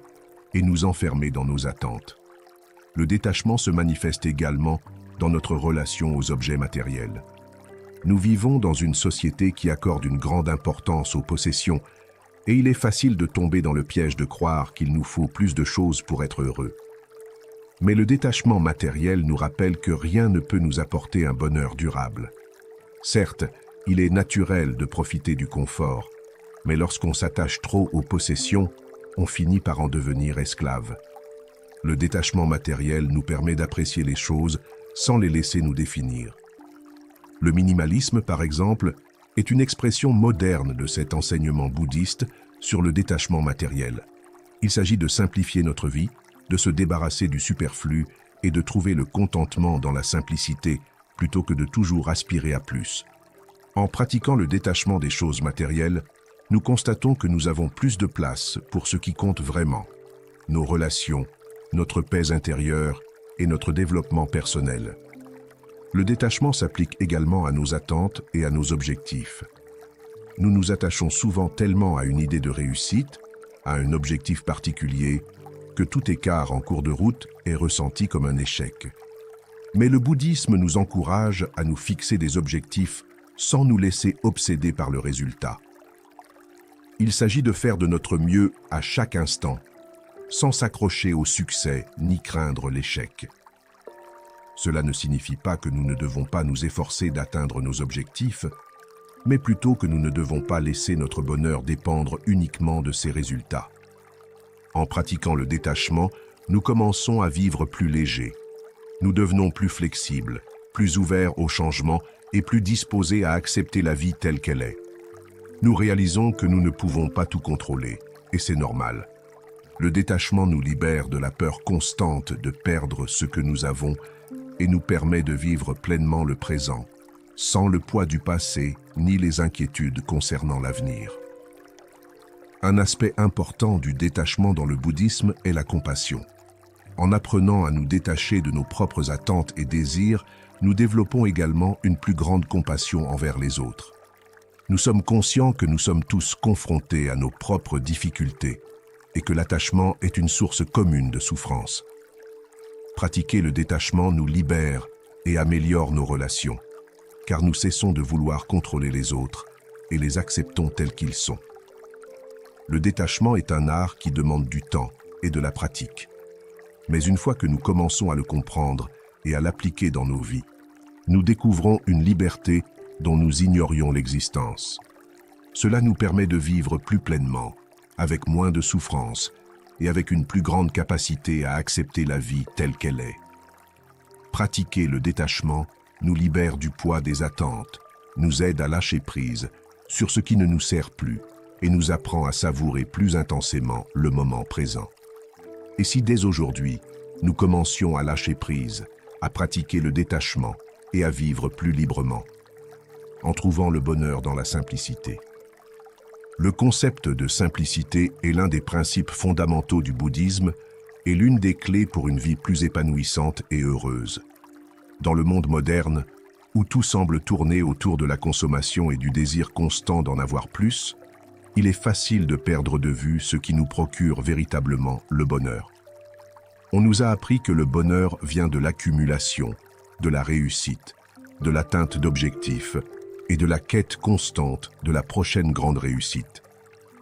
et nous enfermer dans nos attentes. Le détachement se manifeste également dans notre relation aux objets matériels. Nous vivons dans une société qui accorde une grande importance aux possessions et il est facile de tomber dans le piège de croire qu'il nous faut plus de choses pour être heureux. Mais le détachement matériel nous rappelle que rien ne peut nous apporter un bonheur durable. Certes, il est naturel de profiter du confort, mais lorsqu'on s'attache trop aux possessions, on finit par en devenir esclave. Le détachement matériel nous permet d'apprécier les choses sans les laisser nous définir. Le minimalisme, par exemple, est une expression moderne de cet enseignement bouddhiste sur le détachement matériel. Il s'agit de simplifier notre vie, de se débarrasser du superflu et de trouver le contentement dans la simplicité plutôt que de toujours aspirer à plus. En pratiquant le détachement des choses matérielles, nous constatons que nous avons plus de place pour ce qui compte vraiment, nos relations, notre paix intérieure et notre développement personnel. Le détachement s'applique également à nos attentes et à nos objectifs. Nous nous attachons souvent tellement à une idée de réussite, à un objectif particulier, que tout écart en cours de route est ressenti comme un échec. Mais le bouddhisme nous encourage à nous fixer des objectifs sans nous laisser obséder par le résultat. Il s'agit de faire de notre mieux à chaque instant, sans s'accrocher au succès ni craindre l'échec. Cela ne signifie pas que nous ne devons pas nous efforcer d'atteindre nos objectifs, mais plutôt que nous ne devons pas laisser notre bonheur dépendre uniquement de ces résultats. En pratiquant le détachement, nous commençons à vivre plus léger. Nous devenons plus flexibles, plus ouverts au changement et plus disposés à accepter la vie telle qu'elle est. Nous réalisons que nous ne pouvons pas tout contrôler, et c'est normal. Le détachement nous libère de la peur constante de perdre ce que nous avons et nous permet de vivre pleinement le présent, sans le poids du passé ni les inquiétudes concernant l'avenir. Un aspect important du détachement dans le bouddhisme est la compassion. En apprenant à nous détacher de nos propres attentes et désirs, nous développons également une plus grande compassion envers les autres. Nous sommes conscients que nous sommes tous confrontés à nos propres difficultés et que l'attachement est une source commune de souffrance. Pratiquer le détachement nous libère et améliore nos relations, car nous cessons de vouloir contrôler les autres et les acceptons tels qu'ils sont. Le détachement est un art qui demande du temps et de la pratique. Mais une fois que nous commençons à le comprendre et à l'appliquer dans nos vies, nous découvrons une liberté dont nous ignorions l'existence. Cela nous permet de vivre plus pleinement, avec moins de souffrance et avec une plus grande capacité à accepter la vie telle qu'elle est. Pratiquer le détachement nous libère du poids des attentes, nous aide à lâcher prise sur ce qui ne nous sert plus et nous apprend à savourer plus intensément le moment présent. Et si dès aujourd'hui, nous commencions à lâcher prise, à pratiquer le détachement et à vivre plus librement, en trouvant le bonheur dans la simplicité. Le concept de simplicité est l'un des principes fondamentaux du bouddhisme et l'une des clés pour une vie plus épanouissante et heureuse. Dans le monde moderne, où tout semble tourner autour de la consommation et du désir constant d'en avoir plus, il est facile de perdre de vue ce qui nous procure véritablement le bonheur. On nous a appris que le bonheur vient de l'accumulation, de la réussite, de l'atteinte d'objectifs et de la quête constante de la prochaine grande réussite.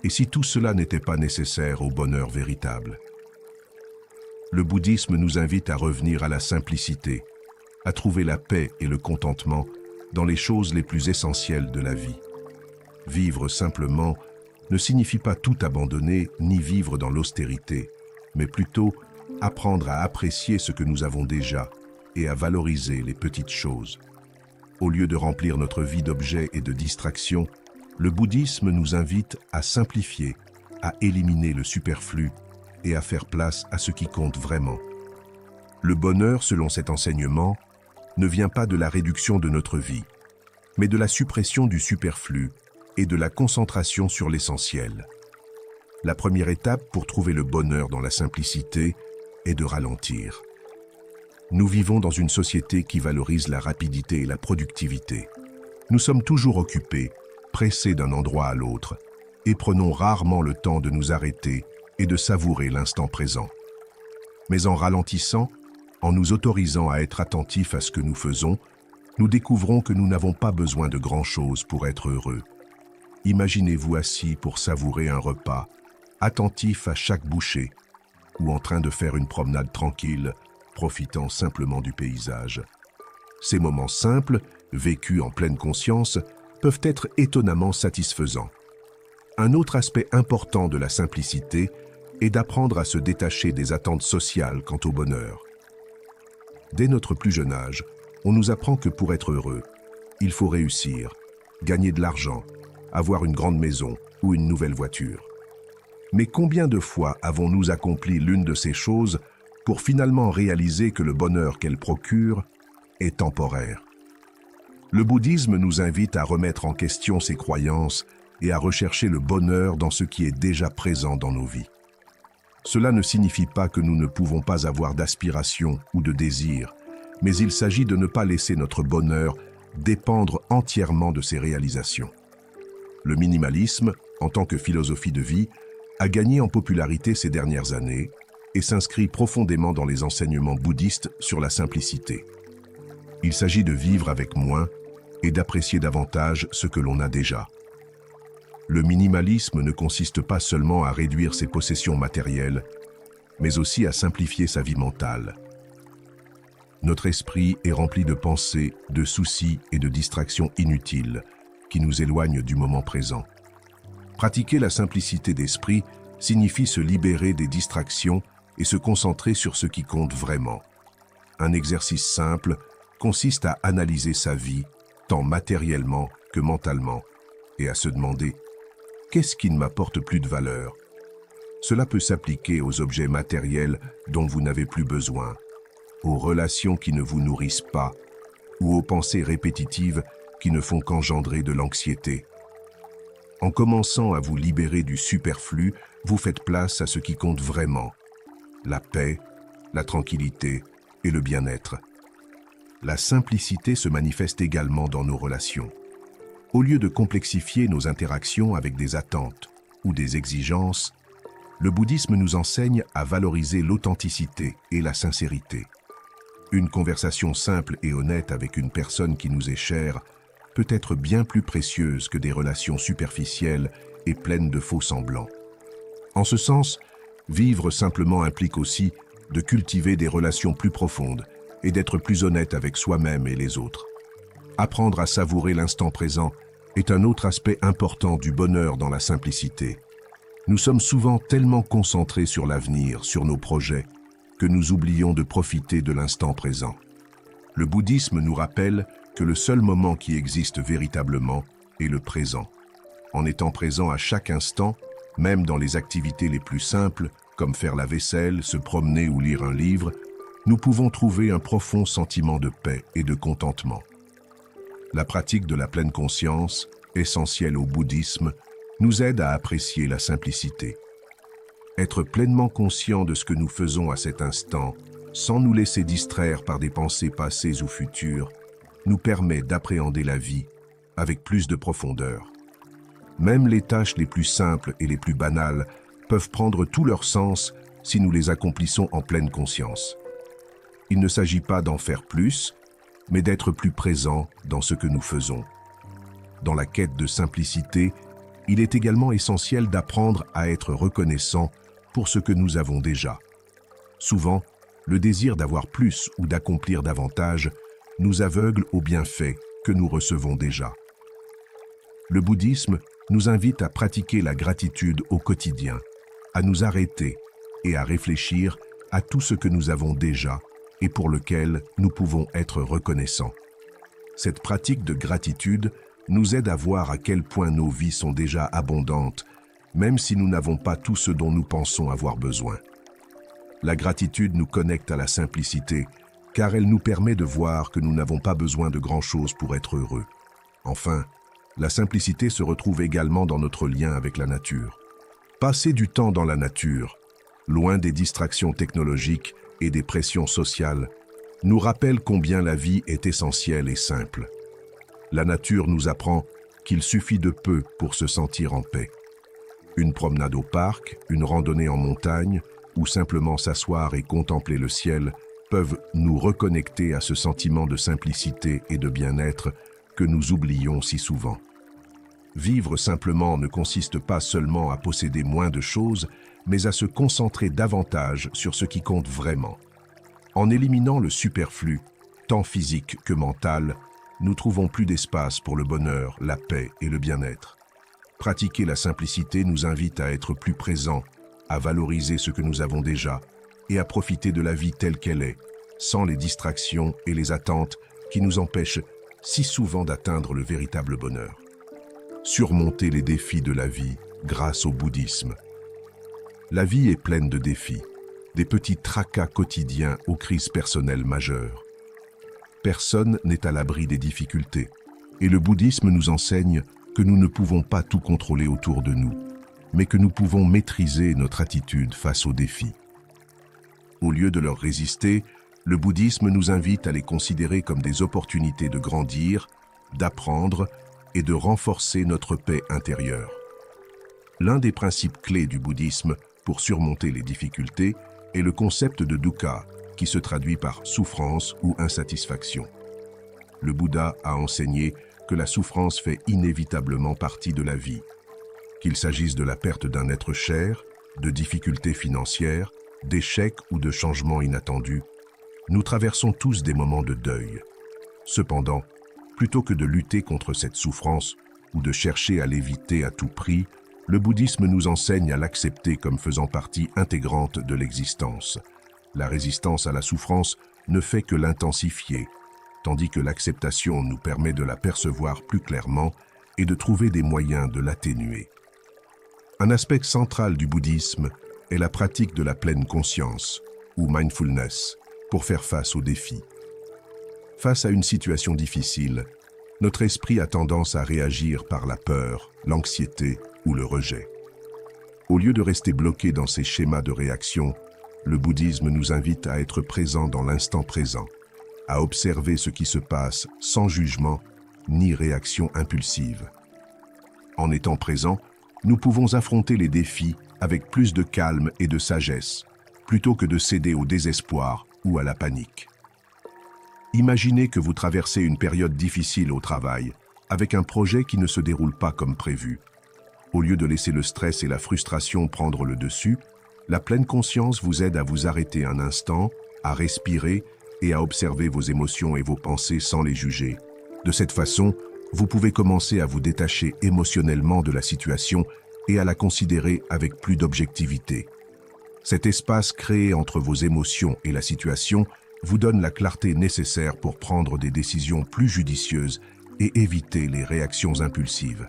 Et si tout cela n'était pas nécessaire au bonheur véritable? Le bouddhisme nous invite à revenir à la simplicité, à trouver la paix et le contentement dans les choses les plus essentielles de la vie. Vivre simplement ne signifie pas tout abandonner ni vivre dans l'austérité, mais plutôt apprendre à apprécier ce que nous avons déjà et à valoriser les petites choses. Au lieu de remplir notre vie d'objets et de distractions, le bouddhisme nous invite à simplifier, à éliminer le superflu et à faire place à ce qui compte vraiment. Le bonheur, selon cet enseignement, ne vient pas de la réduction de notre vie, mais de la suppression du superflu et de la concentration sur l'essentiel. La première étape pour trouver le bonheur dans la simplicité est de ralentir. Nous vivons dans une société qui valorise la rapidité et la productivité. Nous sommes toujours occupés, pressés d'un endroit à l'autre, et prenons rarement le temps de nous arrêter et de savourer l'instant présent. Mais en ralentissant, en nous autorisant à être attentifs à ce que nous faisons, nous découvrons que nous n'avons pas besoin de grand-chose pour être heureux. Imaginez-vous assis pour savourer un repas, attentif à chaque bouchée, ou en train de faire une promenade tranquille, profitant simplement du paysage. Ces moments simples, vécus en pleine conscience, peuvent être étonnamment satisfaisants. Un autre aspect important de la simplicité est d'apprendre à se détacher des attentes sociales quant au bonheur. Dès notre plus jeune âge, on nous apprend que pour être heureux, il faut réussir, gagner de l'argent, avoir une grande maison ou une nouvelle voiture. Mais combien de fois avons-nous accompli l'une de ces choses pour finalement réaliser que le bonheur qu'elle procure est temporaire? Le bouddhisme nous invite à remettre en question ces croyances et à rechercher le bonheur dans ce qui est déjà présent dans nos vies. Cela ne signifie pas que nous ne pouvons pas avoir d'aspirations ou de désirs, mais il s'agit de ne pas laisser notre bonheur dépendre entièrement de ces réalisations. Le minimalisme, en tant que philosophie de vie, a gagné en popularité ces dernières années et s'inscrit profondément dans les enseignements bouddhistes sur la simplicité. Il s'agit de vivre avec moins et d'apprécier davantage ce que l'on a déjà. Le minimalisme ne consiste pas seulement à réduire ses possessions matérielles, mais aussi à simplifier sa vie mentale. Notre esprit est rempli de pensées, de soucis et de distractions inutiles qui nous éloignent du moment présent. Pratiquer la simplicité d'esprit signifie se libérer des distractions et se concentrer sur ce qui compte vraiment. Un exercice simple consiste à analyser sa vie, tant matériellement que mentalement, et à se demander « Qu'est-ce qui ne m'apporte plus de valeur ?» Cela peut s'appliquer aux objets matériels dont vous n'avez plus besoin, aux relations qui ne vous nourrissent pas, ou aux pensées répétitives qui ne font qu'engendrer de l'anxiété. En commençant à vous libérer du superflu, vous faites place à ce qui compte vraiment, la paix, la tranquillité et le bien-être. La simplicité se manifeste également dans nos relations. Au lieu de complexifier nos interactions avec des attentes ou des exigences, le bouddhisme nous enseigne à valoriser l'authenticité et la sincérité. Une conversation simple et honnête avec une personne qui nous est chère peut être bien plus précieuse que des relations superficielles et pleines de faux semblants. En ce sens, vivre simplement implique aussi de cultiver des relations plus profondes et d'être plus honnête avec soi-même et les autres. Apprendre à savourer l'instant présent est un autre aspect important du bonheur dans la simplicité. Nous sommes souvent tellement concentrés sur l'avenir, sur nos projets, que nous oublions de profiter de l'instant présent. Le bouddhisme nous rappelle que le seul moment qui existe véritablement est le présent. En étant présent à chaque instant, même dans les activités les plus simples, comme faire la vaisselle, se promener ou lire un livre, nous pouvons trouver un profond sentiment de paix et de contentement. La pratique de la pleine conscience, essentielle au bouddhisme, nous aide à apprécier la simplicité. Être pleinement conscient de ce que nous faisons à cet instant, sans nous laisser distraire par des pensées passées ou futures, nous permet d'appréhender la vie avec plus de profondeur. Même les tâches les plus simples et les plus banales peuvent prendre tout leur sens si nous les accomplissons en pleine conscience. Il ne s'agit pas d'en faire plus, mais d'être plus présent dans ce que nous faisons. Dans la quête de simplicité, il est également essentiel d'apprendre à être reconnaissant pour ce que nous avons déjà. Souvent, le désir d'avoir plus ou d'accomplir davantage nous aveugle aux bienfaits que nous recevons déjà. Le bouddhisme nous invite à pratiquer la gratitude au quotidien, à nous arrêter et à réfléchir à tout ce que nous avons déjà et pour lequel nous pouvons être reconnaissants. Cette pratique de gratitude nous aide à voir à quel point nos vies sont déjà abondantes, même si nous n'avons pas tout ce dont nous pensons avoir besoin. La gratitude nous connecte à la simplicité, car elle nous permet de voir que nous n'avons pas besoin de grand-chose pour être heureux. Enfin, la simplicité se retrouve également dans notre lien avec la nature. Passer du temps dans la nature, loin des distractions technologiques et des pressions sociales, nous rappelle combien la vie est essentielle et simple. La nature nous apprend qu'il suffit de peu pour se sentir en paix. Une promenade au parc, une randonnée en montagne, ou simplement s'asseoir et contempler le ciel peuvent nous reconnecter à ce sentiment de simplicité et de bien-être que nous oublions si souvent. Vivre simplement ne consiste pas seulement à posséder moins de choses, mais à se concentrer davantage sur ce qui compte vraiment. En éliminant le superflu, tant physique que mental, nous trouvons plus d'espace pour le bonheur, la paix et le bien-être. Pratiquer la simplicité nous invite à être plus présents, à valoriser ce que nous avons déjà et à profiter de la vie telle qu'elle est, sans les distractions et les attentes qui nous empêchent si souvent d'atteindre le véritable bonheur. Surmonter les défis de la vie grâce au bouddhisme. La vie est pleine de défis, des petits tracas quotidiens aux crises personnelles majeures. Personne n'est à l'abri des difficultés, et le bouddhisme nous enseigne que nous ne pouvons pas tout contrôler autour de nous, mais que nous pouvons maîtriser notre attitude face aux défis. Au lieu de leur résister, le bouddhisme nous invite à les considérer comme des opportunités de grandir, d'apprendre et de renforcer notre paix intérieure. L'un des principes clés du bouddhisme pour surmonter les difficultés est le concept de dukkha, qui se traduit par souffrance ou insatisfaction. Le Bouddha a enseigné que la souffrance fait inévitablement partie de la vie. Qu'il s'agisse de la perte d'un être cher, de difficultés financières, d'échecs ou de changements inattendus, nous traversons tous des moments de deuil. Cependant, plutôt que de lutter contre cette souffrance ou de chercher à l'éviter à tout prix, le bouddhisme nous enseigne à l'accepter comme faisant partie intégrante de l'existence. La résistance à la souffrance ne fait que l'intensifier, tandis que l'acceptation nous permet de la percevoir plus clairement et de trouver des moyens de l'atténuer. Un aspect central du bouddhisme est la pratique de la pleine conscience, ou mindfulness, pour faire face aux défis. Face à une situation difficile, notre esprit a tendance à réagir par la peur, l'anxiété ou le rejet. Au lieu de rester bloqué dans ces schémas de réaction, le bouddhisme nous invite à être présent dans l'instant présent, à observer ce qui se passe sans jugement ni réaction impulsive. En étant présent, nous pouvons affronter les défis avec plus de calme et de sagesse, plutôt que de céder au désespoir ou à la panique. Imaginez que vous traversez une période difficile au travail, avec un projet qui ne se déroule pas comme prévu. Au lieu de laisser le stress et la frustration prendre le dessus, la pleine conscience vous aide à vous arrêter un instant, à respirer et à observer vos émotions et vos pensées sans les juger. De cette façon, vous pouvez commencer à vous détacher émotionnellement de la situation et à la considérer avec plus d'objectivité. Cet espace créé entre vos émotions et la situation vous donne la clarté nécessaire pour prendre des décisions plus judicieuses et éviter les réactions impulsives.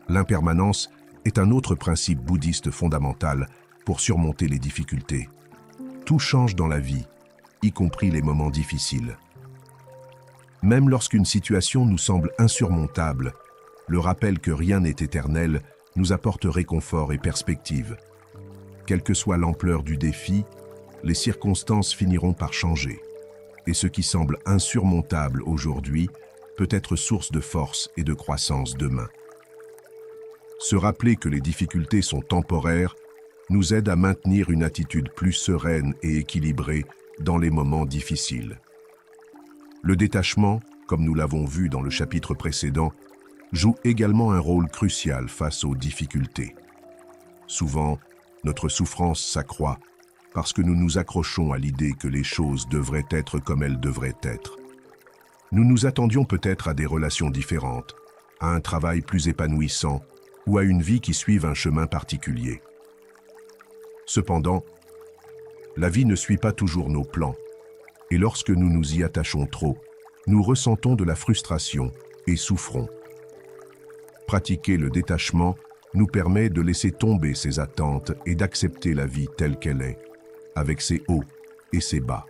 L'impermanence est un autre principe bouddhiste fondamental pour surmonter les difficultés. Tout change dans la vie, y compris les moments difficiles. Même lorsqu'une situation nous semble insurmontable, le rappel que rien n'est éternel nous apporte réconfort et perspective. Quelle que soit l'ampleur du défi, les circonstances finiront par changer. Et ce qui semble insurmontable aujourd'hui peut être source de force et de croissance demain. Se rappeler que les difficultés sont temporaires nous aide à maintenir une attitude plus sereine et équilibrée dans les moments difficiles. Le détachement, comme nous l'avons vu dans le chapitre précédent, joue également un rôle crucial face aux difficultés. Souvent, notre souffrance s'accroît parce que nous nous accrochons à l'idée que les choses devraient être comme elles devraient être. Nous nous attendions peut-être à des relations différentes, à un travail plus épanouissant ou à une vie qui suive un chemin particulier. Cependant, la vie ne suit pas toujours nos plans, et lorsque nous nous y attachons trop, nous ressentons de la frustration et souffrons. Pratiquer le détachement nous permet de laisser tomber ces attentes et d'accepter la vie telle qu'elle est, avec ses hauts et ses bas.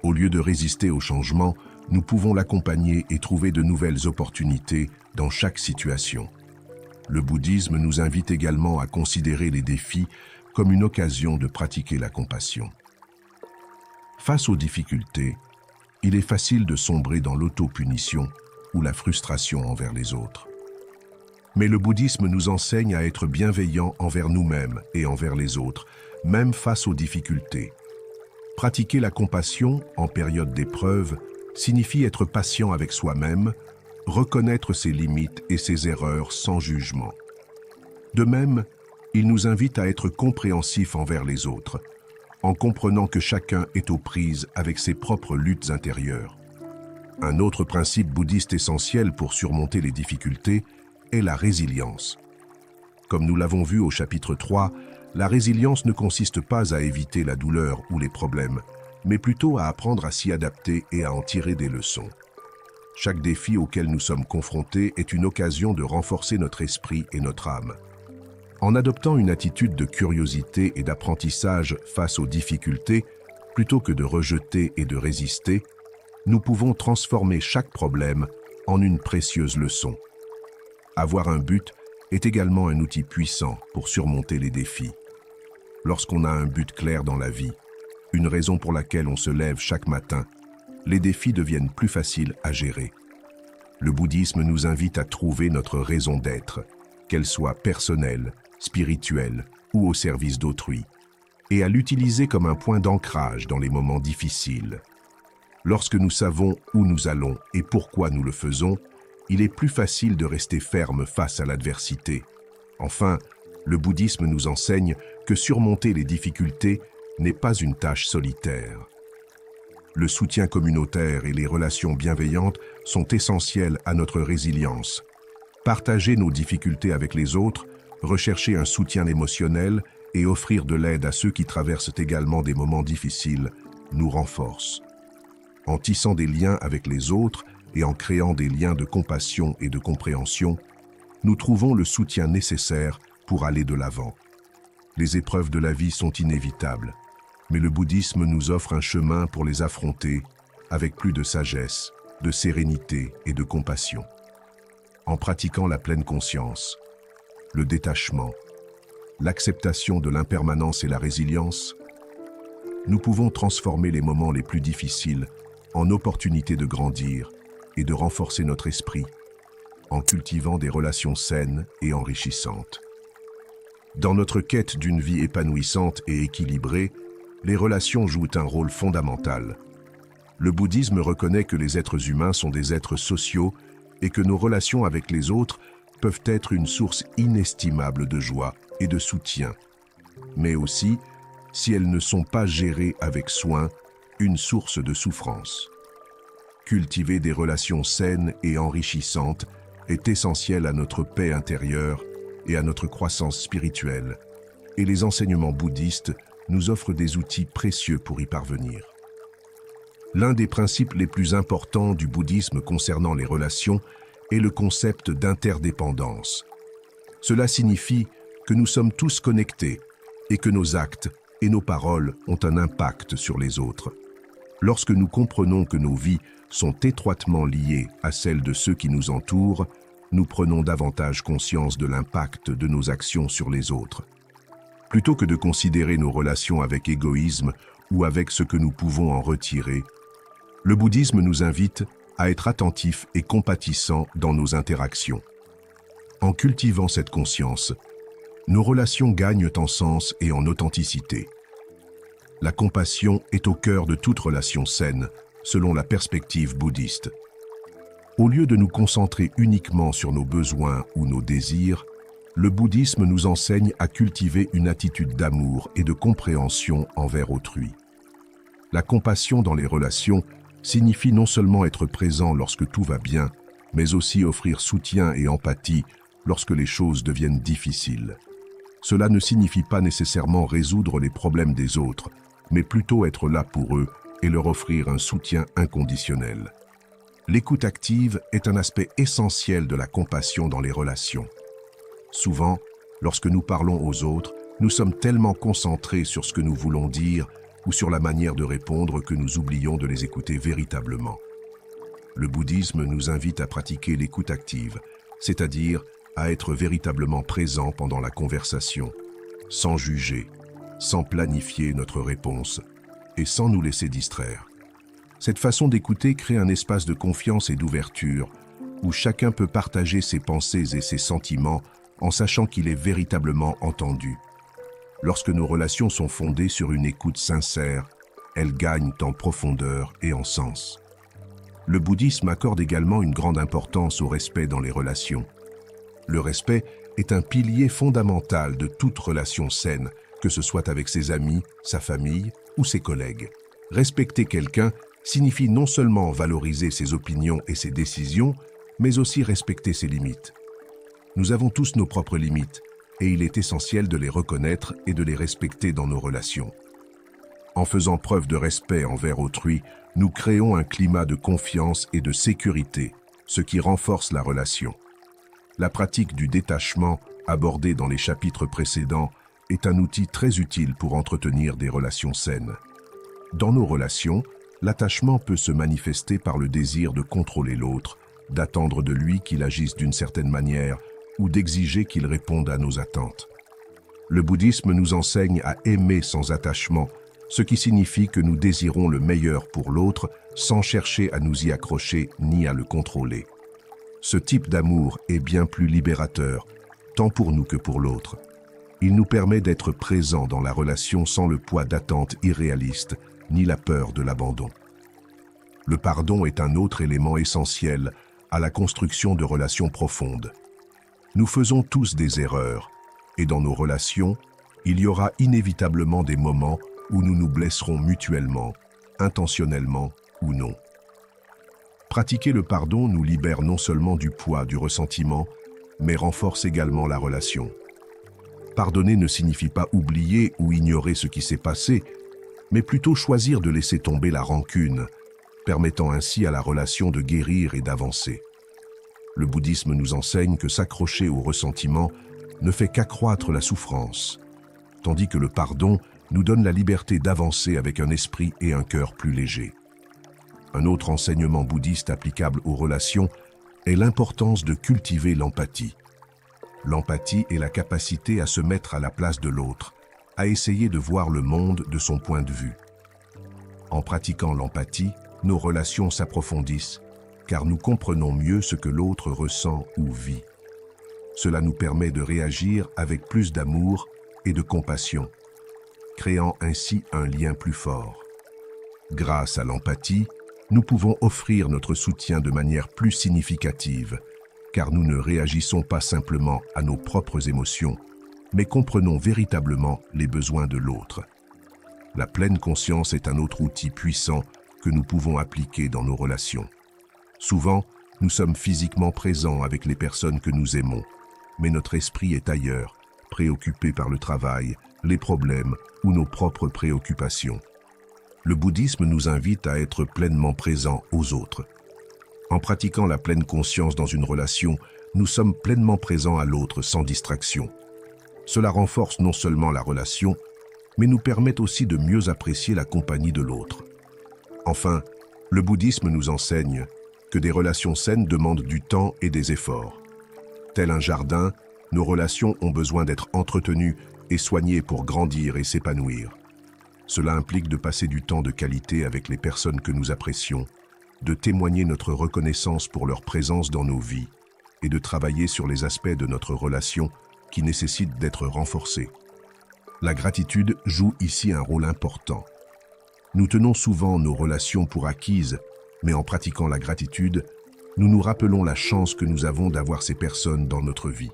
Au lieu de résister au changement, nous pouvons l'accompagner et trouver de nouvelles opportunités dans chaque situation. Le bouddhisme nous invite également à considérer les défis comme une occasion de pratiquer la compassion. Face aux difficultés, il est facile de sombrer dans l'autopunition ou la frustration envers les autres. Mais le bouddhisme nous enseigne à être bienveillants envers nous-mêmes et envers les autres, même face aux difficultés. Pratiquer la compassion en période d'épreuve signifie être patient avec soi-même, reconnaître ses limites et ses erreurs sans jugement. De même, il nous invite à être compréhensifs envers les autres, en comprenant que chacun est aux prises avec ses propres luttes intérieures. Un autre principe bouddhiste essentiel pour surmonter les difficultés est la résilience. Comme nous l'avons vu au chapitre 3, la résilience ne consiste pas à éviter la douleur ou les problèmes, mais plutôt à apprendre à s'y adapter et à en tirer des leçons. Chaque défi auquel nous sommes confrontés est une occasion de renforcer notre esprit et notre âme. En adoptant une attitude de curiosité et d'apprentissage face aux difficultés, plutôt que de rejeter et de résister, nous pouvons transformer chaque problème en une précieuse leçon. Avoir un but est également un outil puissant pour surmonter les défis. Lorsqu'on a un but clair dans la vie, une raison pour laquelle on se lève chaque matin, les défis deviennent plus faciles à gérer. Le bouddhisme nous invite à trouver notre raison d'être, qu'elle soit personnelle, spirituelle ou au service d'autrui, et à l'utiliser comme un point d'ancrage dans les moments difficiles. Lorsque nous savons où nous allons et pourquoi nous le faisons, il est plus facile de rester ferme face à l'adversité. Enfin, le bouddhisme nous enseigne que surmonter les difficultés n'est pas une tâche solitaire. Le soutien communautaire et les relations bienveillantes sont essentiels à notre résilience. Partager nos difficultés avec les autres, rechercher un soutien émotionnel et offrir de l'aide à ceux qui traversent également des moments difficiles nous renforce. En tissant des liens avec les autres et en créant des liens de compassion et de compréhension, nous trouvons le soutien nécessaire pour aller de l'avant. Les épreuves de la vie sont inévitables, mais le bouddhisme nous offre un chemin pour les affronter avec plus de sagesse, de sérénité et de compassion. En pratiquant la pleine conscience, le détachement, l'acceptation de l'impermanence et la résilience, nous pouvons transformer les moments les plus difficiles en opportunités de grandir et de renforcer notre esprit, en cultivant des relations saines et enrichissantes. Dans notre quête d'une vie épanouissante et équilibrée, les relations jouent un rôle fondamental. Le bouddhisme reconnaît que les êtres humains sont des êtres sociaux et que nos relations avec les autres peuvent être une source inestimable de joie et de soutien, mais aussi, si elles ne sont pas gérées avec soin, une source de souffrance. Cultiver des relations saines et enrichissantes est essentiel à notre paix intérieure et à notre croissance spirituelle, et les enseignements bouddhistes nous offrent des outils précieux pour y parvenir. L'un des principes les plus importants du bouddhisme concernant les relations est le concept d'interdépendance. Cela signifie que nous sommes tous connectés et que nos actes et nos paroles ont un impact sur les autres. Lorsque nous comprenons que nos vies sont étroitement liées à celles de ceux qui nous entourent, nous prenons davantage conscience de l'impact de nos actions sur les autres. Plutôt que de considérer nos relations avec égoïsme ou avec ce que nous pouvons en retirer, le bouddhisme nous invite à être attentifs et compatissants dans nos interactions. En cultivant cette conscience, nos relations gagnent en sens et en authenticité. La compassion est au cœur de toute relation saine, selon la perspective bouddhiste. Au lieu de nous concentrer uniquement sur nos besoins ou nos désirs, le bouddhisme nous enseigne à cultiver une attitude d'amour et de compréhension envers autrui. La compassion dans les relations signifie non seulement être présent lorsque tout va bien, mais aussi offrir soutien et empathie lorsque les choses deviennent difficiles. Cela ne signifie pas nécessairement résoudre les problèmes des autres, mais plutôt être là pour eux et leur offrir un soutien inconditionnel. L'écoute active est un aspect essentiel de la compassion dans les relations. Souvent, lorsque nous parlons aux autres, nous sommes tellement concentrés sur ce que nous voulons dire ou sur la manière de répondre que nous oublions de les écouter véritablement. Le bouddhisme nous invite à pratiquer l'écoute active, c'est-à-dire à être véritablement présent pendant la conversation, sans juger, sans planifier notre réponse, et sans nous laisser distraire. Cette façon d'écouter crée un espace de confiance et d'ouverture où chacun peut partager ses pensées et ses sentiments en sachant qu'il est véritablement entendu. Lorsque nos relations sont fondées sur une écoute sincère, elles gagnent en profondeur et en sens. Le bouddhisme accorde également une grande importance au respect dans les relations. Le respect est un pilier fondamental de toute relation saine, que ce soit avec ses amis, sa famille ou ses collègues. Respecter quelqu'un signifie non seulement valoriser ses opinions et ses décisions, mais aussi respecter ses limites. Nous avons tous nos propres limites, et il est essentiel de les reconnaître et de les respecter dans nos relations. En faisant preuve de respect envers autrui, nous créons un climat de confiance et de sécurité, ce qui renforce la relation. La pratique du détachement, abordée dans les chapitres précédents, est un outil très utile pour entretenir des relations saines. Dans nos relations, l'attachement peut se manifester par le désir de contrôler l'autre, d'attendre de lui qu'il agisse d'une certaine manière ou d'exiger qu'il réponde à nos attentes. Le bouddhisme nous enseigne à aimer sans attachement, ce qui signifie que nous désirons le meilleur pour l'autre sans chercher à nous y accrocher ni à le contrôler. Ce type d'amour est bien plus libérateur, tant pour nous que pour l'autre. Il nous permet d'être présents dans la relation sans le poids d'attentes irréalistes ni la peur de l'abandon. Le pardon est un autre élément essentiel à la construction de relations profondes. Nous faisons tous des erreurs, et dans nos relations, il y aura inévitablement des moments où nous nous blesserons mutuellement, intentionnellement ou non. Pratiquer le pardon nous libère non seulement du poids du ressentiment, mais renforce également la relation. Pardonner ne signifie pas oublier ou ignorer ce qui s'est passé, mais plutôt choisir de laisser tomber la rancune, permettant ainsi à la relation de guérir et d'avancer. Le bouddhisme nous enseigne que s'accrocher au ressentiment ne fait qu'accroître la souffrance, tandis que le pardon nous donne la liberté d'avancer avec un esprit et un cœur plus légers. Un autre enseignement bouddhiste applicable aux relations est l'importance de cultiver l'empathie. L'empathie est la capacité à se mettre à la place de l'autre, à essayer de voir le monde de son point de vue. En pratiquant l'empathie, nos relations s'approfondissent, car nous comprenons mieux ce que l'autre ressent ou vit. Cela nous permet de réagir avec plus d'amour et de compassion, créant ainsi un lien plus fort. Grâce à l'empathie, nous pouvons offrir notre soutien de manière plus significative, car nous ne réagissons pas simplement à nos propres émotions, mais comprenons véritablement les besoins de l'autre. La pleine conscience est un autre outil puissant que nous pouvons appliquer dans nos relations. Souvent, nous sommes physiquement présents avec les personnes que nous aimons, mais notre esprit est ailleurs, préoccupé par le travail, les problèmes ou nos propres préoccupations. Le bouddhisme nous invite à être pleinement présents aux autres. En pratiquant la pleine conscience dans une relation, nous sommes pleinement présents à l'autre sans distraction. Cela renforce non seulement la relation, mais nous permet aussi de mieux apprécier la compagnie de l'autre. Enfin, le bouddhisme nous enseigne que des relations saines demandent du temps et des efforts. Tel un jardin, nos relations ont besoin d'être entretenues et soignées pour grandir et s'épanouir. Cela implique de passer du temps de qualité avec les personnes que nous apprécions, de témoigner notre reconnaissance pour leur présence dans nos vies et de travailler sur les aspects de notre relation qui nécessitent d'être renforcés. La gratitude joue ici un rôle important. Nous tenons souvent nos relations pour acquises, mais en pratiquant la gratitude, nous nous rappelons la chance que nous avons d'avoir ces personnes dans notre vie.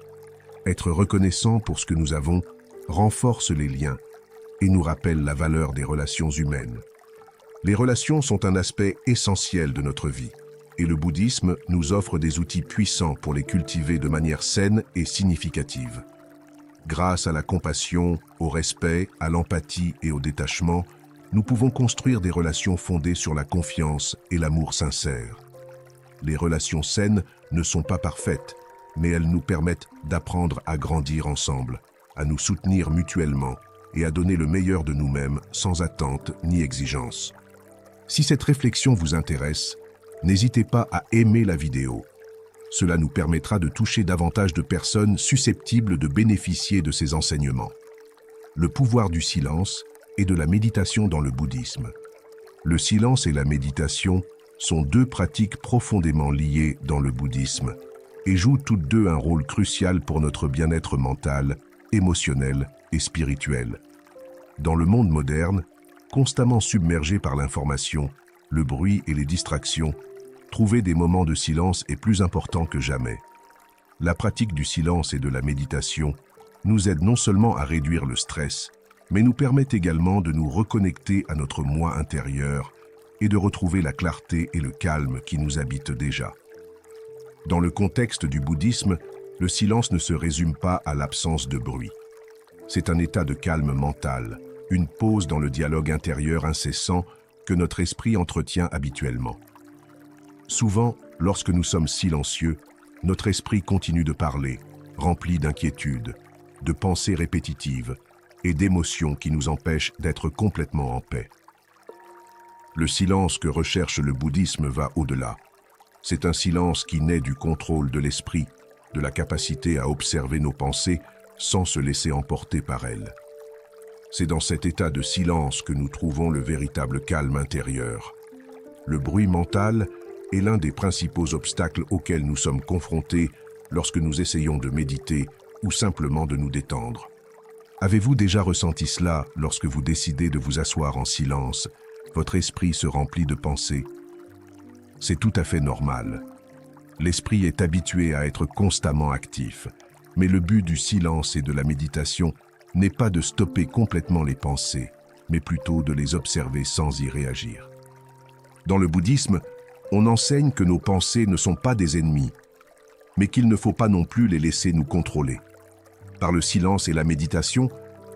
Être reconnaissant pour ce que nous avons renforce les liens et nous rappelle la valeur des relations humaines. Les relations sont un aspect essentiel de notre vie, et le bouddhisme nous offre des outils puissants pour les cultiver de manière saine et significative. Grâce à la compassion, au respect, à l'empathie et au détachement, nous pouvons construire des relations fondées sur la confiance et l'amour sincère. Les relations saines ne sont pas parfaites, mais elles nous permettent d'apprendre à grandir ensemble, à nous soutenir mutuellement et à donner le meilleur de nous-mêmes sans attente ni exigence. Si cette réflexion vous intéresse, n'hésitez pas à aimer la vidéo. Cela nous permettra de toucher davantage de personnes susceptibles de bénéficier de ces enseignements. Le pouvoir du silence et de la méditation dans le bouddhisme. Le silence et la méditation sont deux pratiques profondément liées dans le bouddhisme et jouent toutes deux un rôle crucial pour notre bien-être mental, émotionnel et spirituel. Dans le monde moderne, constamment submergé par l'information, le bruit et les distractions, trouver des moments de silence est plus important que jamais. La pratique du silence et de la méditation nous aide non seulement à réduire le stress, mais nous permet également de nous reconnecter à notre moi intérieur et de retrouver la clarté et le calme qui nous habitent déjà. Dans le contexte du bouddhisme, le silence ne se résume pas à l'absence de bruit. C'est un état de calme mental, une pause dans le dialogue intérieur incessant que notre esprit entretient habituellement. Souvent, lorsque nous sommes silencieux, notre esprit continue de parler, rempli d'inquiétudes, de pensées répétitives et d'émotions qui nous empêchent d'être complètement en paix. Le silence que recherche le bouddhisme va au-delà. C'est un silence qui naît du contrôle de l'esprit, de la capacité à observer nos pensées sans se laisser emporter par elles. C'est dans cet état de silence que nous trouvons le véritable calme intérieur. Le bruit mental est l'un des principaux obstacles auxquels nous sommes confrontés lorsque nous essayons de méditer ou simplement de nous détendre. Avez-vous déjà ressenti cela lorsque vous décidez de vous asseoir en silence? Votre esprit se remplit de pensées. C'est tout à fait normal. L'esprit est habitué à être constamment actif, mais le but du silence et de la méditation n'est pas de stopper complètement les pensées, mais plutôt de les observer sans y réagir. Dans le bouddhisme, on enseigne que nos pensées ne sont pas des ennemis, mais qu'il ne faut pas non plus les laisser nous contrôler. Par le silence et la méditation,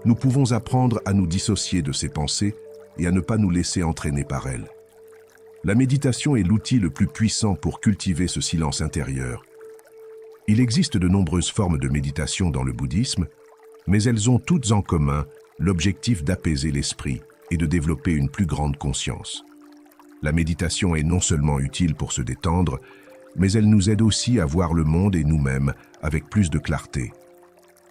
nous pouvons apprendre à nous dissocier de ces pensées et à ne pas nous laisser entraîner par elles. La méditation est l'outil le plus puissant pour cultiver ce silence intérieur. Il existe de nombreuses formes de méditation dans le bouddhisme, mais elles ont toutes en commun l'objectif d'apaiser l'esprit et de développer une plus grande conscience. La méditation est non seulement utile pour se détendre, mais elle nous aide aussi à voir le monde et nous-mêmes avec plus de clarté.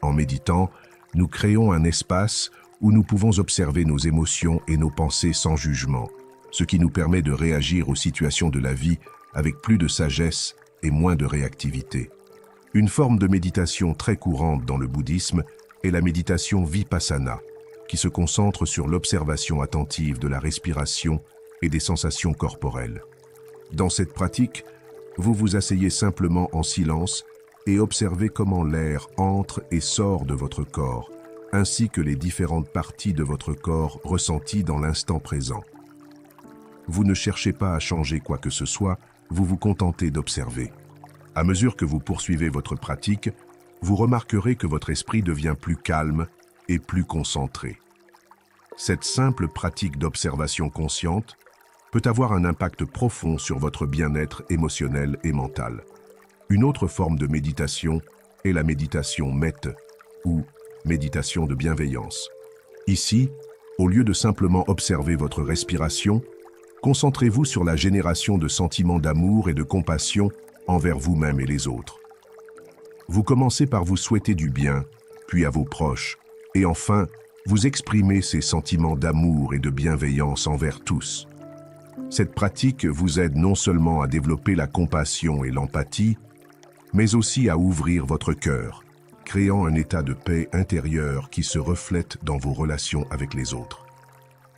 En méditant, nous créons un espace où nous pouvons observer nos émotions et nos pensées sans jugement, ce qui nous permet de réagir aux situations de la vie avec plus de sagesse et moins de réactivité. Une forme de méditation très courante dans le bouddhisme est la méditation vipassana, qui se concentre sur l'observation attentive de la respiration et des sensations corporelles. Dans cette pratique, vous vous asseyez simplement en silence et observez comment l'air entre et sort de votre corps, ainsi que les différentes parties de votre corps ressenties dans l'instant présent. Vous ne cherchez pas à changer quoi que ce soit, vous vous contentez d'observer. À mesure que vous poursuivez votre pratique, vous remarquerez que votre esprit devient plus calme et plus concentré. Cette simple pratique d'observation consciente peut avoir un impact profond sur votre bien-être émotionnel et mental. Une autre forme de méditation est la méditation metta, ou méditation de bienveillance. Ici, au lieu de simplement observer votre respiration, concentrez-vous sur la génération de sentiments d'amour et de compassion envers vous-même et les autres. Vous commencez par vous souhaiter du bien, puis à vos proches, et enfin, vous exprimez ces sentiments d'amour et de bienveillance envers tous. Cette pratique vous aide non seulement à développer la compassion et l'empathie, mais aussi à ouvrir votre cœur, créant un état de paix intérieure qui se reflète dans vos relations avec les autres.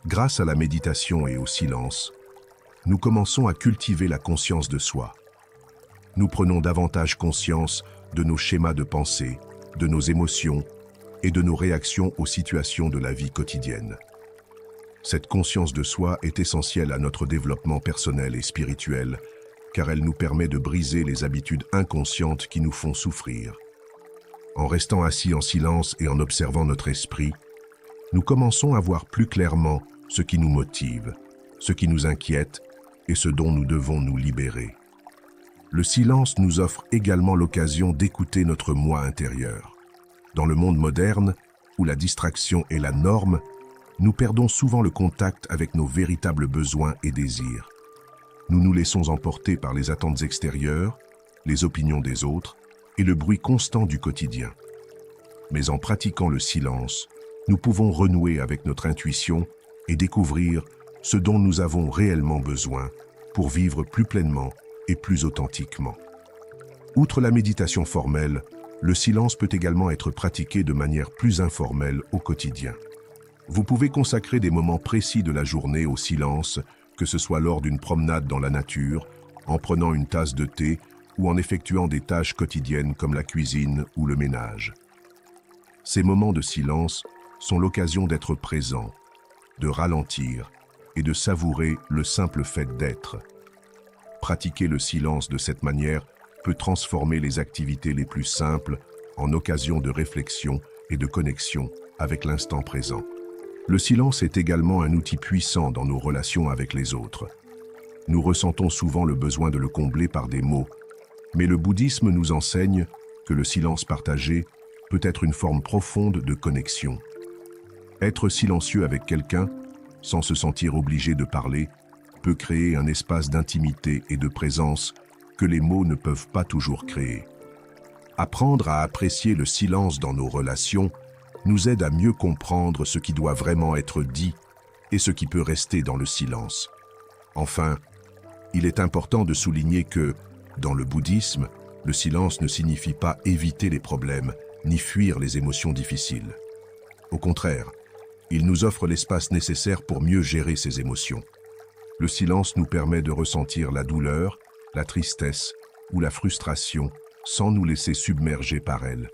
Grâce à la méditation et au silence, nous commençons à cultiver la conscience de soi. Nous prenons davantage conscience de nos schémas de pensée, de nos émotions et de nos réactions aux situations de la vie quotidienne. Cette conscience de soi est essentielle à notre développement personnel et spirituel, car elle nous permet de briser les habitudes inconscientes qui nous font souffrir. En restant assis en silence et en observant notre esprit, nous commençons à voir plus clairement ce qui nous motive, ce qui nous inquiète et ce dont nous devons nous libérer. Le silence nous offre également l'occasion d'écouter notre moi intérieur. Dans le monde moderne, où la distraction est la norme, nous perdons souvent le contact avec nos véritables besoins et désirs. Nous nous laissons emporter par les attentes extérieures, les opinions des autres et le bruit constant du quotidien. Mais en pratiquant le silence, nous pouvons renouer avec notre intuition et découvrir ce dont nous avons réellement besoin pour vivre plus pleinement et plus authentiquement. Outre la méditation formelle, le silence peut également être pratiqué de manière plus informelle au quotidien. Vous pouvez consacrer des moments précis de la journée au silence, que ce soit lors d'une promenade dans la nature, en prenant une tasse de thé ou en effectuant des tâches quotidiennes comme la cuisine ou le ménage. Ces moments de silence sont l'occasion d'être présent, de ralentir et de savourer le simple fait d'être. Pratiquer le silence de cette manière peut transformer les activités les plus simples en occasion de réflexion et de connexion avec l'instant présent. Le silence est également un outil puissant dans nos relations avec les autres. Nous ressentons souvent le besoin de le combler par des mots, mais le bouddhisme nous enseigne que le silence partagé peut être une forme profonde de connexion. Être silencieux avec quelqu'un, sans se sentir obligé de parler, peut créer un espace d'intimité et de présence que les mots ne peuvent pas toujours créer. Apprendre à apprécier le silence dans nos relations nous aide à mieux comprendre ce qui doit vraiment être dit et ce qui peut rester dans le silence. Enfin, il est important de souligner que, dans le bouddhisme, le silence ne signifie pas éviter les problèmes ni fuir les émotions difficiles. Au contraire, il nous offre l'espace nécessaire pour mieux gérer ces émotions. Le silence nous permet de ressentir la douleur, la tristesse ou la frustration sans nous laisser submerger par elles.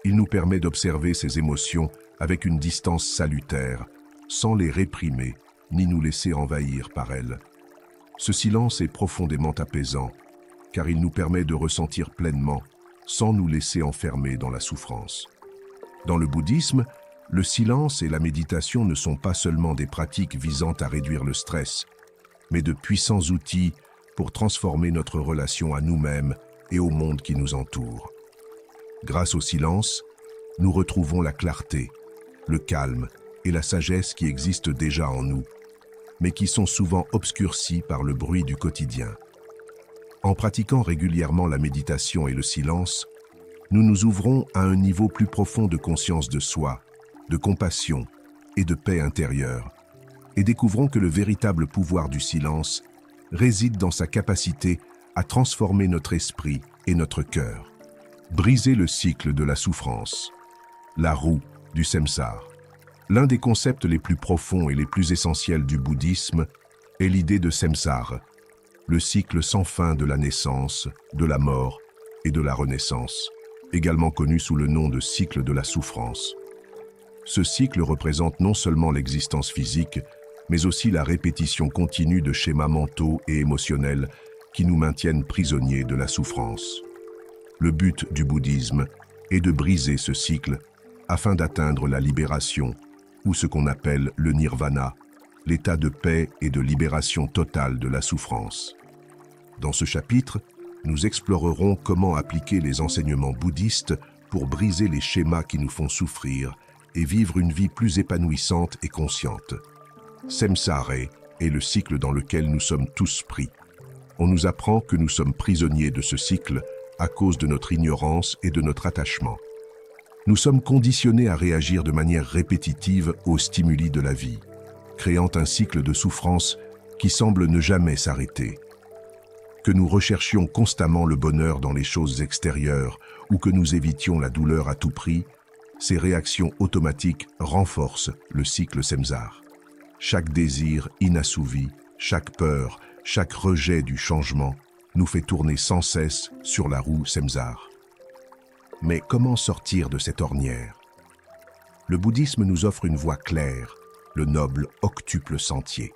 Il nous permet d'observer ces émotions avec une distance salutaire, sans les réprimer ni nous laisser envahir par elles. Ce silence est profondément apaisant, car il nous permet de ressentir pleinement, sans nous laisser enfermer dans la souffrance. Dans le bouddhisme, le silence et la méditation ne sont pas seulement des pratiques visant à réduire le stress, mais de puissants outils pour transformer notre relation à nous-mêmes et au monde qui nous entoure. Grâce au silence, nous retrouvons la clarté, le calme et la sagesse qui existent déjà en nous, mais qui sont souvent obscurcis par le bruit du quotidien. En pratiquant régulièrement la méditation et le silence, nous nous ouvrons à un niveau plus profond de conscience de soi, de compassion et de paix intérieure, et découvrons que le véritable pouvoir du silence réside dans sa capacité à transformer notre esprit et notre cœur. Briser le cycle de la souffrance, la roue du samsara. L'un des concepts les plus profonds et les plus essentiels du bouddhisme est l'idée de samsara, le cycle sans fin de la naissance, de la mort et de la renaissance, également connu sous le nom de cycle de la souffrance. Ce cycle représente non seulement l'existence physique, mais aussi la répétition continue de schémas mentaux et émotionnels qui nous maintiennent prisonniers de la souffrance. Le but du bouddhisme est de briser ce cycle afin d'atteindre la libération, ou ce qu'on appelle le nirvana, l'état de paix et de libération totale de la souffrance. Dans ce chapitre, nous explorerons comment appliquer les enseignements bouddhistes pour briser les schémas qui nous font souffrir et vivre une vie plus épanouissante et consciente. Samsara est le cycle dans lequel nous sommes tous pris. On nous apprend que nous sommes prisonniers de ce cycle à cause de notre ignorance et de notre attachement. Nous sommes conditionnés à réagir de manière répétitive aux stimuli de la vie, créant un cycle de souffrance qui semble ne jamais s'arrêter. Que nous recherchions constamment le bonheur dans les choses extérieures ou que nous évitions la douleur à tout prix, ces réactions automatiques renforcent le cycle samsara. Chaque désir inassouvi, chaque peur, chaque rejet du changement nous fait tourner sans cesse sur la roue samsara. Mais comment sortir de cette ornière? Le bouddhisme nous offre une voie claire, le noble octuple sentier.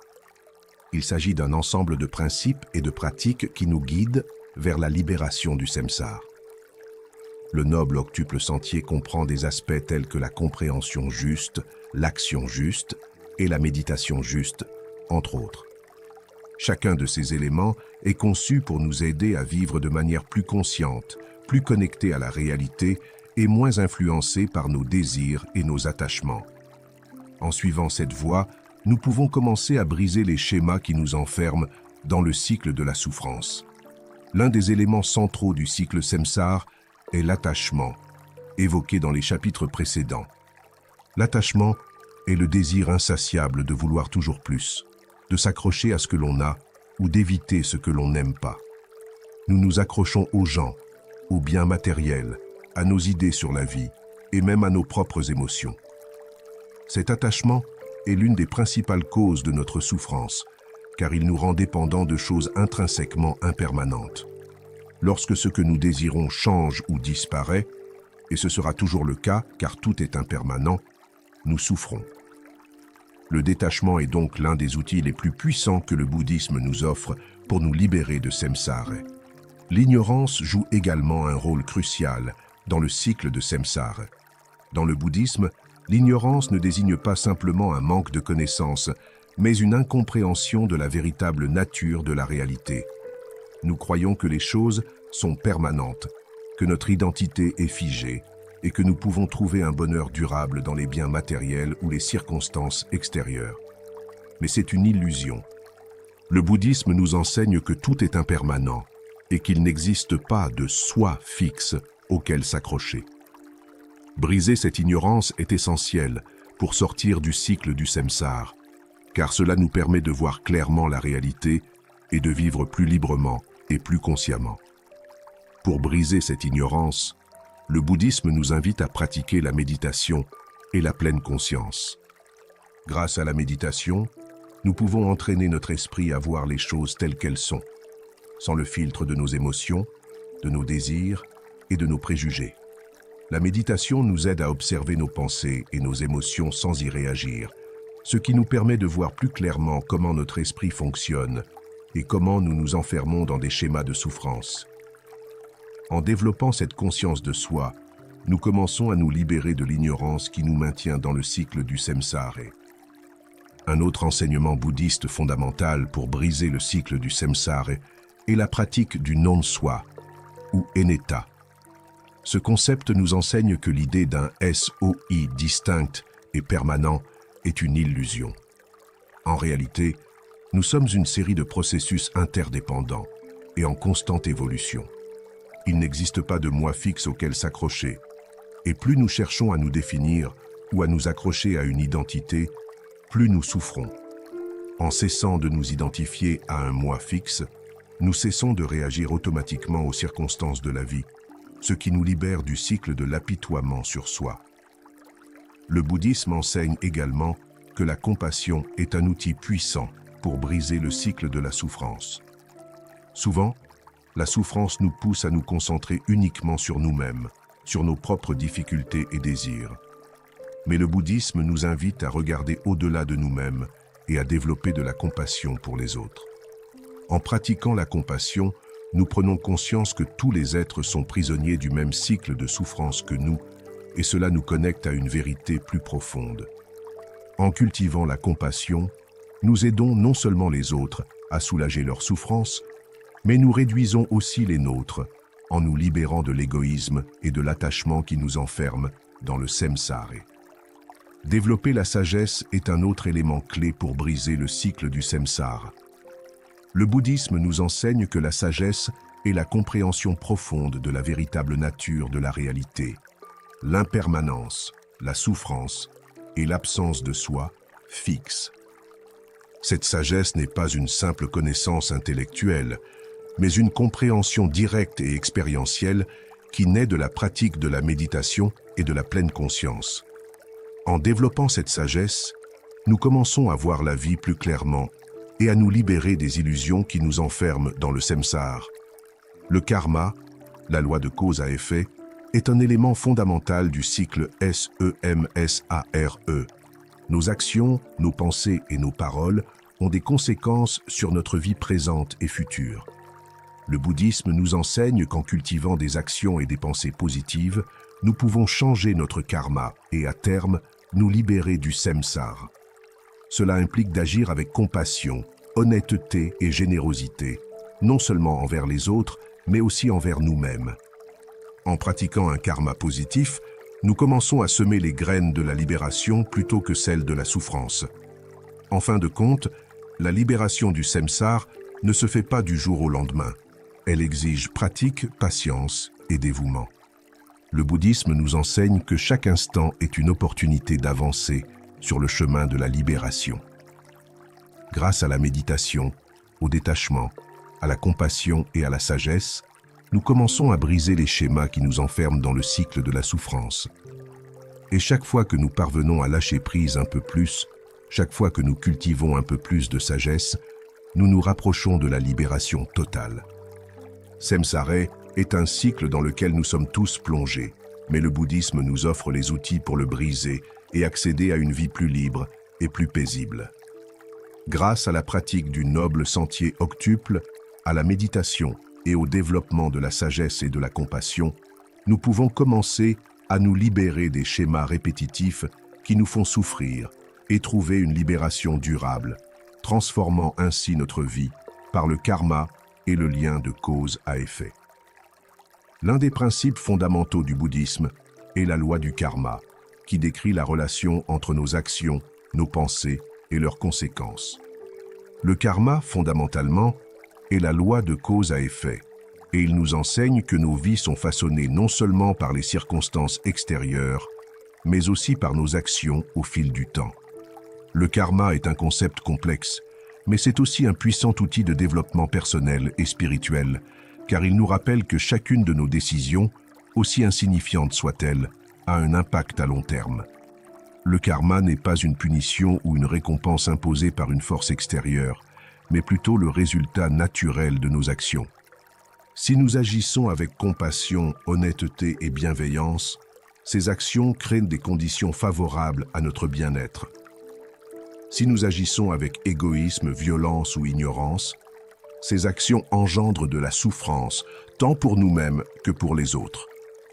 Il s'agit d'un ensemble de principes et de pratiques qui nous guident vers la libération du samsara. Le noble octuple sentier comprend des aspects tels que la compréhension juste, l'action juste et la méditation juste, entre autres. Chacun de ces éléments est conçu pour nous aider à vivre de manière plus consciente, plus connectée à la réalité et moins influencée par nos désirs et nos attachements. En suivant cette voie, nous pouvons commencer à briser les schémas qui nous enferment dans le cycle de la souffrance. L'un des éléments centraux du cycle samsara est l'attachement, évoqué dans les chapitres précédents. L'attachement est le désir insatiable de vouloir toujours plus, de s'accrocher à ce que l'on a ou d'éviter ce que l'on n'aime pas. Nous nous accrochons aux gens, aux biens matériels, à nos idées sur la vie et même à nos propres émotions. Cet attachement est l'une des principales causes de notre souffrance, car il nous rend dépendants de choses intrinsèquement impermanentes. Lorsque ce que nous désirons change ou disparaît, et ce sera toujours le cas car tout est impermanent, nous souffrons. Le détachement est donc l'un des outils les plus puissants que le bouddhisme nous offre pour nous libérer de samsara. L'ignorance joue également un rôle crucial dans le cycle de samsara. Dans le bouddhisme, l'ignorance ne désigne pas simplement un manque de connaissances, mais une incompréhension de la véritable nature de la réalité. Nous croyons que les choses sont permanentes, que notre identité est figée et que nous pouvons trouver un bonheur durable dans les biens matériels ou les circonstances extérieures. Mais c'est une illusion. Le bouddhisme nous enseigne que tout est impermanent et qu'il n'existe pas de soi fixe auquel s'accrocher. Briser cette ignorance est essentiel pour sortir du cycle du samsara, car cela nous permet de voir clairement la réalité et de vivre plus librement et plus consciemment. Pour briser cette ignorance, le bouddhisme nous invite à pratiquer la méditation et la pleine conscience. Grâce à la méditation, nous pouvons entraîner notre esprit à voir les choses telles qu'elles sont, sans le filtre de nos émotions, de nos désirs et de nos préjugés. La méditation nous aide à observer nos pensées et nos émotions sans y réagir, ce qui nous permet de voir plus clairement comment notre esprit fonctionne et comment nous nous enfermons dans des schémas de souffrance. En développant cette conscience de soi, nous commençons à nous libérer de l'ignorance qui nous maintient dans le cycle du samsara. Un autre enseignement bouddhiste fondamental pour briser le cycle du samsara est la pratique du non-soi, ou anatta. Ce concept nous enseigne que l'idée d'un soi distinct et permanent est une illusion. En réalité, nous sommes une série de processus interdépendants et en constante évolution. Il n'existe pas de moi fixe auquel s'accrocher, et plus nous cherchons à nous définir ou à nous accrocher à une identité, plus nous souffrons. En cessant de nous identifier à un moi fixe, nous cessons de réagir automatiquement aux circonstances de la vie, ce qui nous libère du cycle de l'apitoiement sur soi. Le bouddhisme enseigne également que la compassion est un outil puissant pour briser le cycle de la souffrance. Souvent, la souffrance nous pousse à nous concentrer uniquement sur nous-mêmes, sur nos propres difficultés et désirs. Mais le bouddhisme nous invite à regarder au-delà de nous-mêmes et à développer de la compassion pour les autres. En pratiquant la compassion, nous prenons conscience que tous les êtres sont prisonniers du même cycle de souffrance que nous, et cela nous connecte à une vérité plus profonde. En cultivant la compassion, nous aidons non seulement les autres à soulager leurs souffrances, mais nous réduisons aussi les nôtres en nous libérant de l'égoïsme et de l'attachement qui nous enferment dans le samsara. Développer la sagesse est un autre élément clé pour briser le cycle du samsara. Le bouddhisme nous enseigne que la sagesse est la compréhension profonde de la véritable nature de la réalité. L'impermanence, la souffrance et l'absence de soi fixe. Cette sagesse n'est pas une simple connaissance intellectuelle, mais une compréhension directe et expérientielle qui naît de la pratique de la méditation et de la pleine conscience. En développant cette sagesse, nous commençons à voir la vie plus clairement et à nous libérer des illusions qui nous enferment dans le samsara. Le karma, la loi de cause à effet, est un élément fondamental du cycle SEMSARE. Nos actions, nos pensées et nos paroles ont des conséquences sur notre vie présente et future. Le bouddhisme nous enseigne qu'en cultivant des actions et des pensées positives, nous pouvons changer notre karma et, à terme, nous libérer du samsara. Cela implique d'agir avec compassion, honnêteté et générosité, non seulement envers les autres, mais aussi envers nous-mêmes. En pratiquant un karma positif, nous commençons à semer les graines de la libération plutôt que celles de la souffrance. En fin de compte, la libération du samsara ne se fait pas du jour au lendemain. Elle exige pratique, patience et dévouement. Le bouddhisme nous enseigne que chaque instant est une opportunité d'avancer sur le chemin de la libération. Grâce à la méditation, au détachement, à la compassion et à la sagesse, nous commençons à briser les schémas qui nous enferment dans le cycle de la souffrance. Et chaque fois que nous parvenons à lâcher prise un peu plus, chaque fois que nous cultivons un peu plus de sagesse, nous nous rapprochons de la libération totale. Samsara est un cycle dans lequel nous sommes tous plongés, mais le bouddhisme nous offre les outils pour le briser et accéder à une vie plus libre et plus paisible. Grâce à la pratique du noble sentier octuple, à la méditation et au développement de la sagesse et de la compassion, nous pouvons commencer à nous libérer des schémas répétitifs qui nous font souffrir et trouver une libération durable, transformant ainsi notre vie par le karma et le lien de cause à effet. L'un des principes fondamentaux du bouddhisme est la loi du karma, qui décrit la relation entre nos actions, nos pensées et leurs conséquences. Le karma, fondamentalement, est la loi de cause à effet, et il nous enseigne que nos vies sont façonnées non seulement par les circonstances extérieures, mais aussi par nos actions au fil du temps. Le karma est un concept complexe, mais c'est aussi un puissant outil de développement personnel et spirituel, car il nous rappelle que chacune de nos décisions, aussi insignifiantes soient-elles, a un impact à long terme. Le karma n'est pas une punition ou une récompense imposée par une force extérieure, mais plutôt le résultat naturel de nos actions. Si nous agissons avec compassion, honnêteté et bienveillance, ces actions créent des conditions favorables à notre bien-être. Si nous agissons avec égoïsme, violence ou ignorance, ces actions engendrent de la souffrance, tant pour nous-mêmes que pour les autres.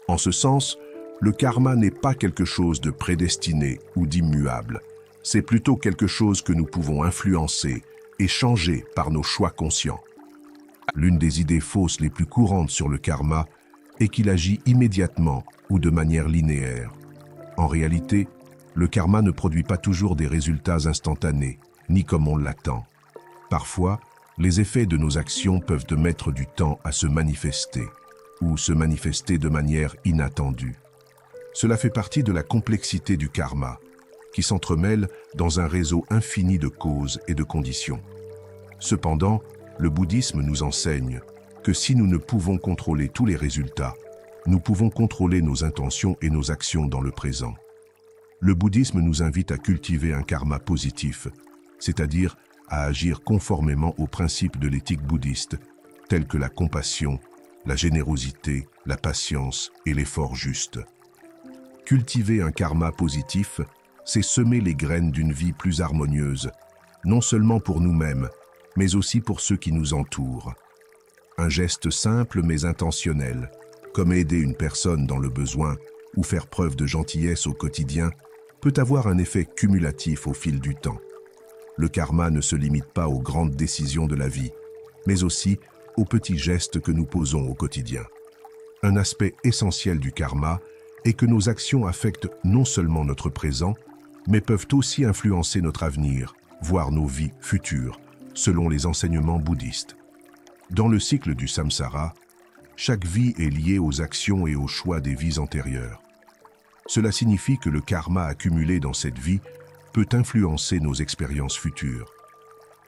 En ce sens, le karma n'est pas quelque chose de prédestiné ou d'immuable. C'est plutôt quelque chose que nous pouvons influencer et changer par nos choix conscients. L'une des idées fausses les plus courantes sur le karma est qu'il agit immédiatement ou de manière linéaire. En réalité, le karma ne produit pas toujours des résultats instantanés, ni comme on l'attend. Parfois, les effets de nos actions peuvent mettre du temps à se manifester, ou se manifester de manière inattendue. Cela fait partie de la complexité du karma, qui s'entremêle dans un réseau infini de causes et de conditions. Cependant, le bouddhisme nous enseigne que si nous ne pouvons contrôler tous les résultats, nous pouvons contrôler nos intentions et nos actions dans le présent. Le bouddhisme nous invite à cultiver un karma positif, c'est-à-dire à agir conformément aux principes de l'éthique bouddhiste, tels que la compassion, la générosité, la patience et l'effort juste. Cultiver un karma positif, c'est semer les graines d'une vie plus harmonieuse, non seulement pour nous-mêmes, mais aussi pour ceux qui nous entourent. Un geste simple mais intentionnel, comme aider une personne dans le besoin ou faire preuve de gentillesse au quotidien, peut avoir un effet cumulatif au fil du temps. Le karma ne se limite pas aux grandes décisions de la vie, mais aussi aux petits gestes que nous posons au quotidien. Un aspect essentiel du karma est que nos actions affectent non seulement notre présent, mais peuvent aussi influencer notre avenir, voire nos vies futures, selon les enseignements bouddhistes. Dans le cycle du samsara, chaque vie est liée aux actions et aux choix des vies antérieures. Cela signifie que le karma accumulé dans cette vie peut influencer nos expériences futures.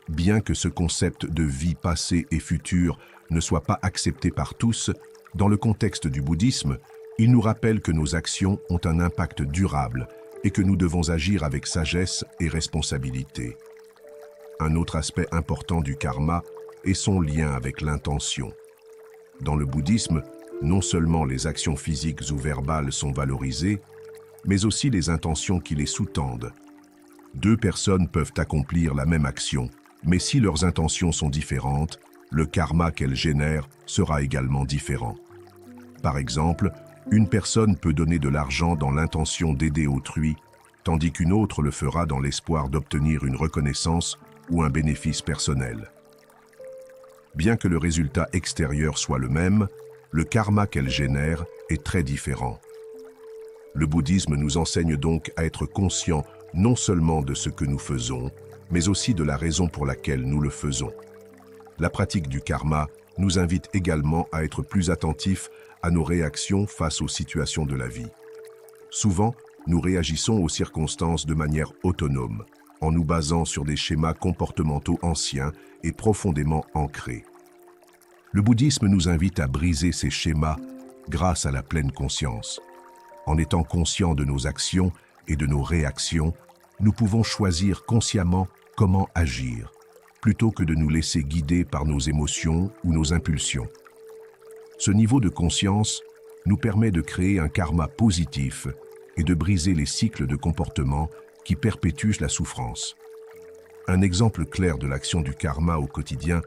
Bien que ce concept de vie passée et future ne soit pas accepté par tous, dans le contexte du bouddhisme, il nous rappelle que nos actions ont un impact durable et que nous devons agir avec sagesse et responsabilité. Un autre aspect important du karma est son lien avec l'intention. Dans le bouddhisme, non seulement les actions physiques ou verbales sont valorisées, mais aussi les intentions qui les sous-tendent. Deux personnes peuvent accomplir la même action, mais si leurs intentions sont différentes, le karma qu'elles génèrent sera également différent. Par exemple, une personne peut donner de l'argent dans l'intention d'aider autrui, tandis qu'une autre le fera dans l'espoir d'obtenir une reconnaissance ou un bénéfice personnel. Bien que le résultat extérieur soit le même, le karma qu'elle génère est très différent. Le bouddhisme nous enseigne donc à être conscients non seulement de ce que nous faisons, mais aussi de la raison pour laquelle nous le faisons. La pratique du karma nous invite également à être plus attentifs à nos réactions face aux situations de la vie. Souvent, nous réagissons aux circonstances de manière autonome, en nous basant sur des schémas comportementaux anciens et profondément ancrés. Le bouddhisme nous invite à briser ces schémas grâce à la pleine conscience. En étant conscients de nos actions et de nos réactions, nous pouvons choisir consciemment comment agir, plutôt que de nous laisser guider par nos émotions ou nos impulsions. Ce niveau de conscience nous permet de créer un karma positif et de briser les cycles de comportement qui perpétuent la souffrance. Un exemple clair de l'action du karma au quotidien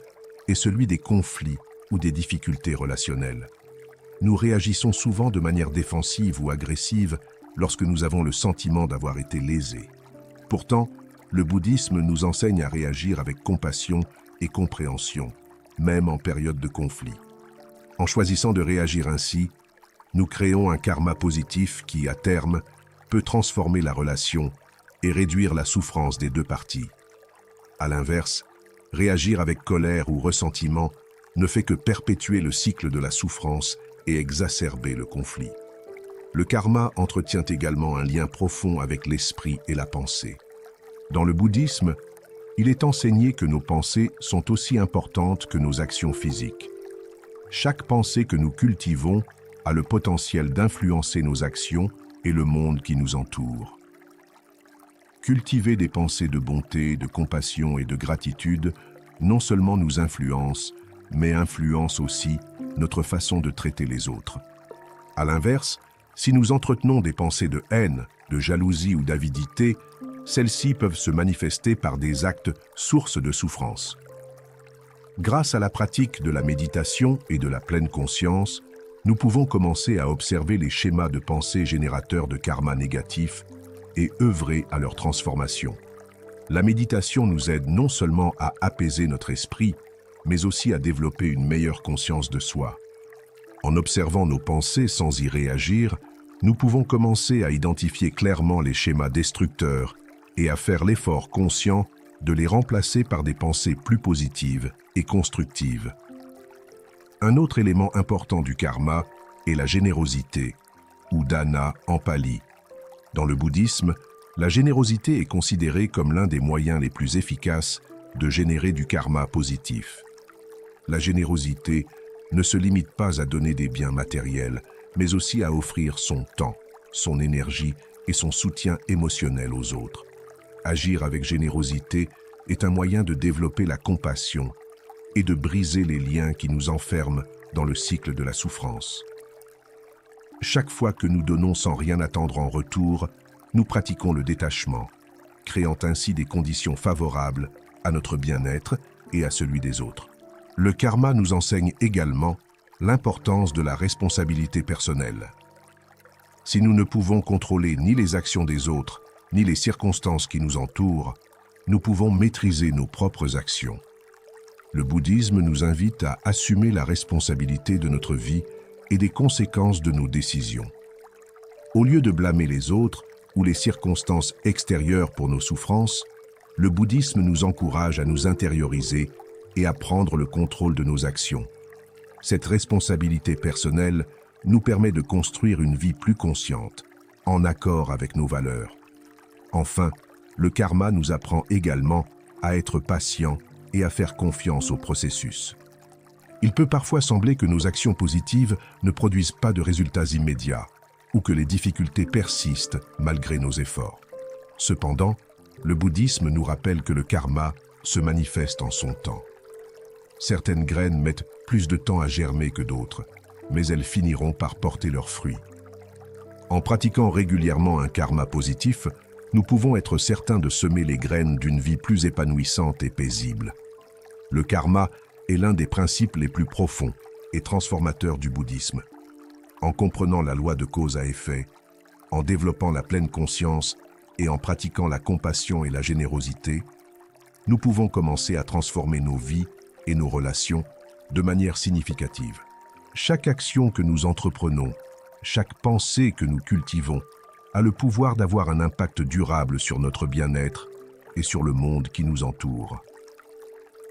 est celui des conflits ou des difficultés relationnelles. Nous réagissons souvent de manière défensive ou agressive lorsque nous avons le sentiment d'avoir été lésés. Pourtant, le bouddhisme nous enseigne à réagir avec compassion et compréhension, même en période de conflit. En choisissant de réagir ainsi, nous créons un karma positif qui, à terme, peut transformer la relation et réduire la souffrance des deux parties. À l'inverse, réagir avec colère ou ressentiment ne fait que perpétuer le cycle de la souffrance et exacerber le conflit. Le karma entretient également un lien profond avec l'esprit et la pensée. Dans le bouddhisme, il est enseigné que nos pensées sont aussi importantes que nos actions physiques. Chaque pensée que nous cultivons a le potentiel d'influencer nos actions et le monde qui nous entoure. Cultiver des pensées de bonté, de compassion et de gratitude non seulement nous influence, mais influence aussi notre façon de traiter les autres. À l'inverse, si nous entretenons des pensées de haine, de jalousie ou d'avidité, celles-ci peuvent se manifester par des actes sources de souffrance. Grâce à la pratique de la méditation et de la pleine conscience, nous pouvons commencer à observer les schémas de pensée générateurs de karma négatif et œuvrer à leur transformation. La méditation nous aide non seulement à apaiser notre esprit, mais aussi à développer une meilleure conscience de soi. En observant nos pensées sans y réagir, nous pouvons commencer à identifier clairement les schémas destructeurs et à faire l'effort conscient de les remplacer par des pensées plus positives et constructives. Un autre élément important du karma est la générosité, ou dana en pali. Dans le bouddhisme, la générosité est considérée comme l'un des moyens les plus efficaces de générer du karma positif. La générosité ne se limite pas à donner des biens matériels, mais aussi à offrir son temps, son énergie et son soutien émotionnel aux autres. Agir avec générosité est un moyen de développer la compassion et de briser les liens qui nous enferment dans le cycle de la souffrance. Chaque fois que nous donnons sans rien attendre en retour, nous pratiquons le détachement, créant ainsi des conditions favorables à notre bien-être et à celui des autres. Le karma nous enseigne également l'importance de la responsabilité personnelle. Si nous ne pouvons contrôler ni les actions des autres, ni les circonstances qui nous entourent, nous pouvons maîtriser nos propres actions. Le bouddhisme nous invite à assumer la responsabilité de notre vie et des conséquences de nos décisions. Au lieu de blâmer les autres ou les circonstances extérieures pour nos souffrances, le bouddhisme nous encourage à nous intérioriser et à prendre le contrôle de nos actions. Cette responsabilité personnelle nous permet de construire une vie plus consciente, en accord avec nos valeurs. Enfin, le karma nous apprend également à être patient et à faire confiance au processus. Il peut parfois sembler que nos actions positives ne produisent pas de résultats immédiats ou que les difficultés persistent malgré nos efforts. Cependant, le bouddhisme nous rappelle que le karma se manifeste en son temps. Certaines graines mettent plus de temps à germer que d'autres, mais elles finiront par porter leurs fruits. En pratiquant régulièrement un karma positif, nous pouvons être certains de semer les graines d'une vie plus épanouissante et paisible. Le karma est l'un des principes les plus profonds et transformateurs du bouddhisme. En comprenant la loi de cause à effet, en développant la pleine conscience et en pratiquant la compassion et la générosité, nous pouvons commencer à transformer nos vies et nos relations de manière significative. Chaque action que nous entreprenons, chaque pensée que nous cultivons, a le pouvoir d'avoir un impact durable sur notre bien-être et sur le monde qui nous entoure.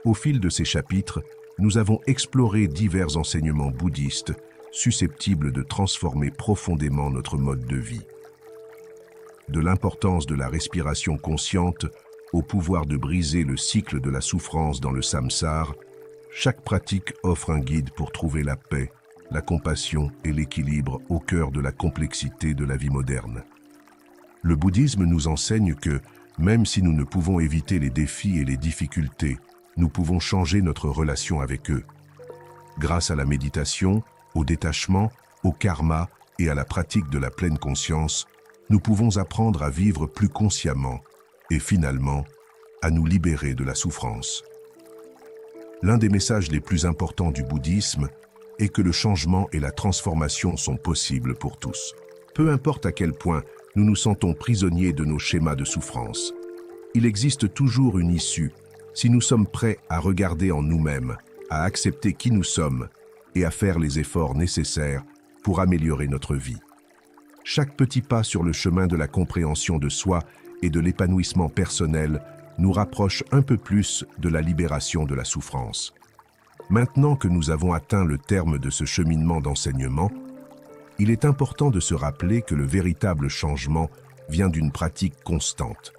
Au fil de ces chapitres, nous avons exploré divers enseignements bouddhistes susceptibles de transformer profondément notre mode de vie. De l'importance de la respiration consciente au pouvoir de briser le cycle de la souffrance dans le samsara, chaque pratique offre un guide pour trouver la paix, la compassion et l'équilibre au cœur de la complexité de la vie moderne. Le bouddhisme nous enseigne que, même si nous ne pouvons éviter les défis et les difficultés, nous pouvons changer notre relation avec eux. Grâce à la méditation, au détachement, au karma et à la pratique de la pleine conscience, nous pouvons apprendre à vivre plus consciemment et finalement, à nous libérer de la souffrance. L'un des messages les plus importants du bouddhisme est que le changement et la transformation sont possibles pour tous. Peu importe à quel point nous nous sentons prisonniers de nos schémas de souffrance, il existe toujours une issue si nous sommes prêts à regarder en nous-mêmes, à accepter qui nous sommes et à faire les efforts nécessaires pour améliorer notre vie. Chaque petit pas sur le chemin de la compréhension de soi et de l'épanouissement personnel nous rapproche un peu plus de la libération de la souffrance. Maintenant que nous avons atteint le terme de ce cheminement d'enseignement, il est important de se rappeler que le véritable changement vient d'une pratique constante.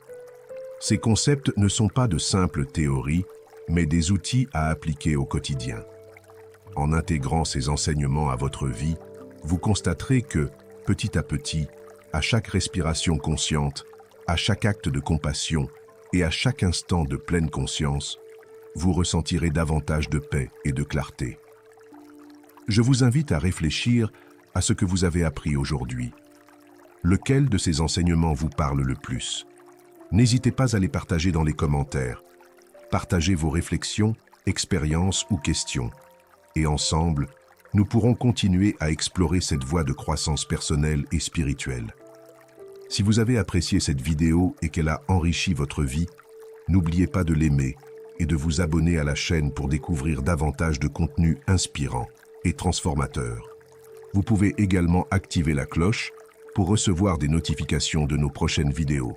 Ces concepts ne sont pas de simples théories, mais des outils à appliquer au quotidien. En intégrant ces enseignements à votre vie, vous constaterez que, petit à petit, à chaque respiration consciente, à chaque acte de compassion et à chaque instant de pleine conscience, vous ressentirez davantage de paix et de clarté. Je vous invite à réfléchir à ce que vous avez appris aujourd'hui. Lequel de ces enseignements vous parle le plus? N'hésitez pas à les partager dans les commentaires. Partagez vos réflexions, expériences ou questions. Et ensemble, nous pourrons continuer à explorer cette voie de croissance personnelle et spirituelle. Si vous avez apprécié cette vidéo et qu'elle a enrichi votre vie, n'oubliez pas de l'aimer et de vous abonner à la chaîne pour découvrir davantage de contenus inspirants et transformateurs. Vous pouvez également activer la cloche pour recevoir des notifications de nos prochaines vidéos.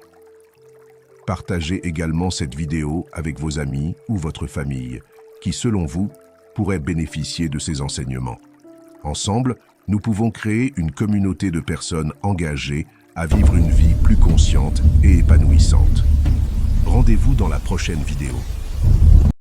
Partagez également cette vidéo avec vos amis ou votre famille, qui, selon vous, pourraient bénéficier de ces enseignements. Ensemble, nous pouvons créer une communauté de personnes engagées à vivre une vie plus consciente et épanouissante. Rendez-vous dans la prochaine vidéo.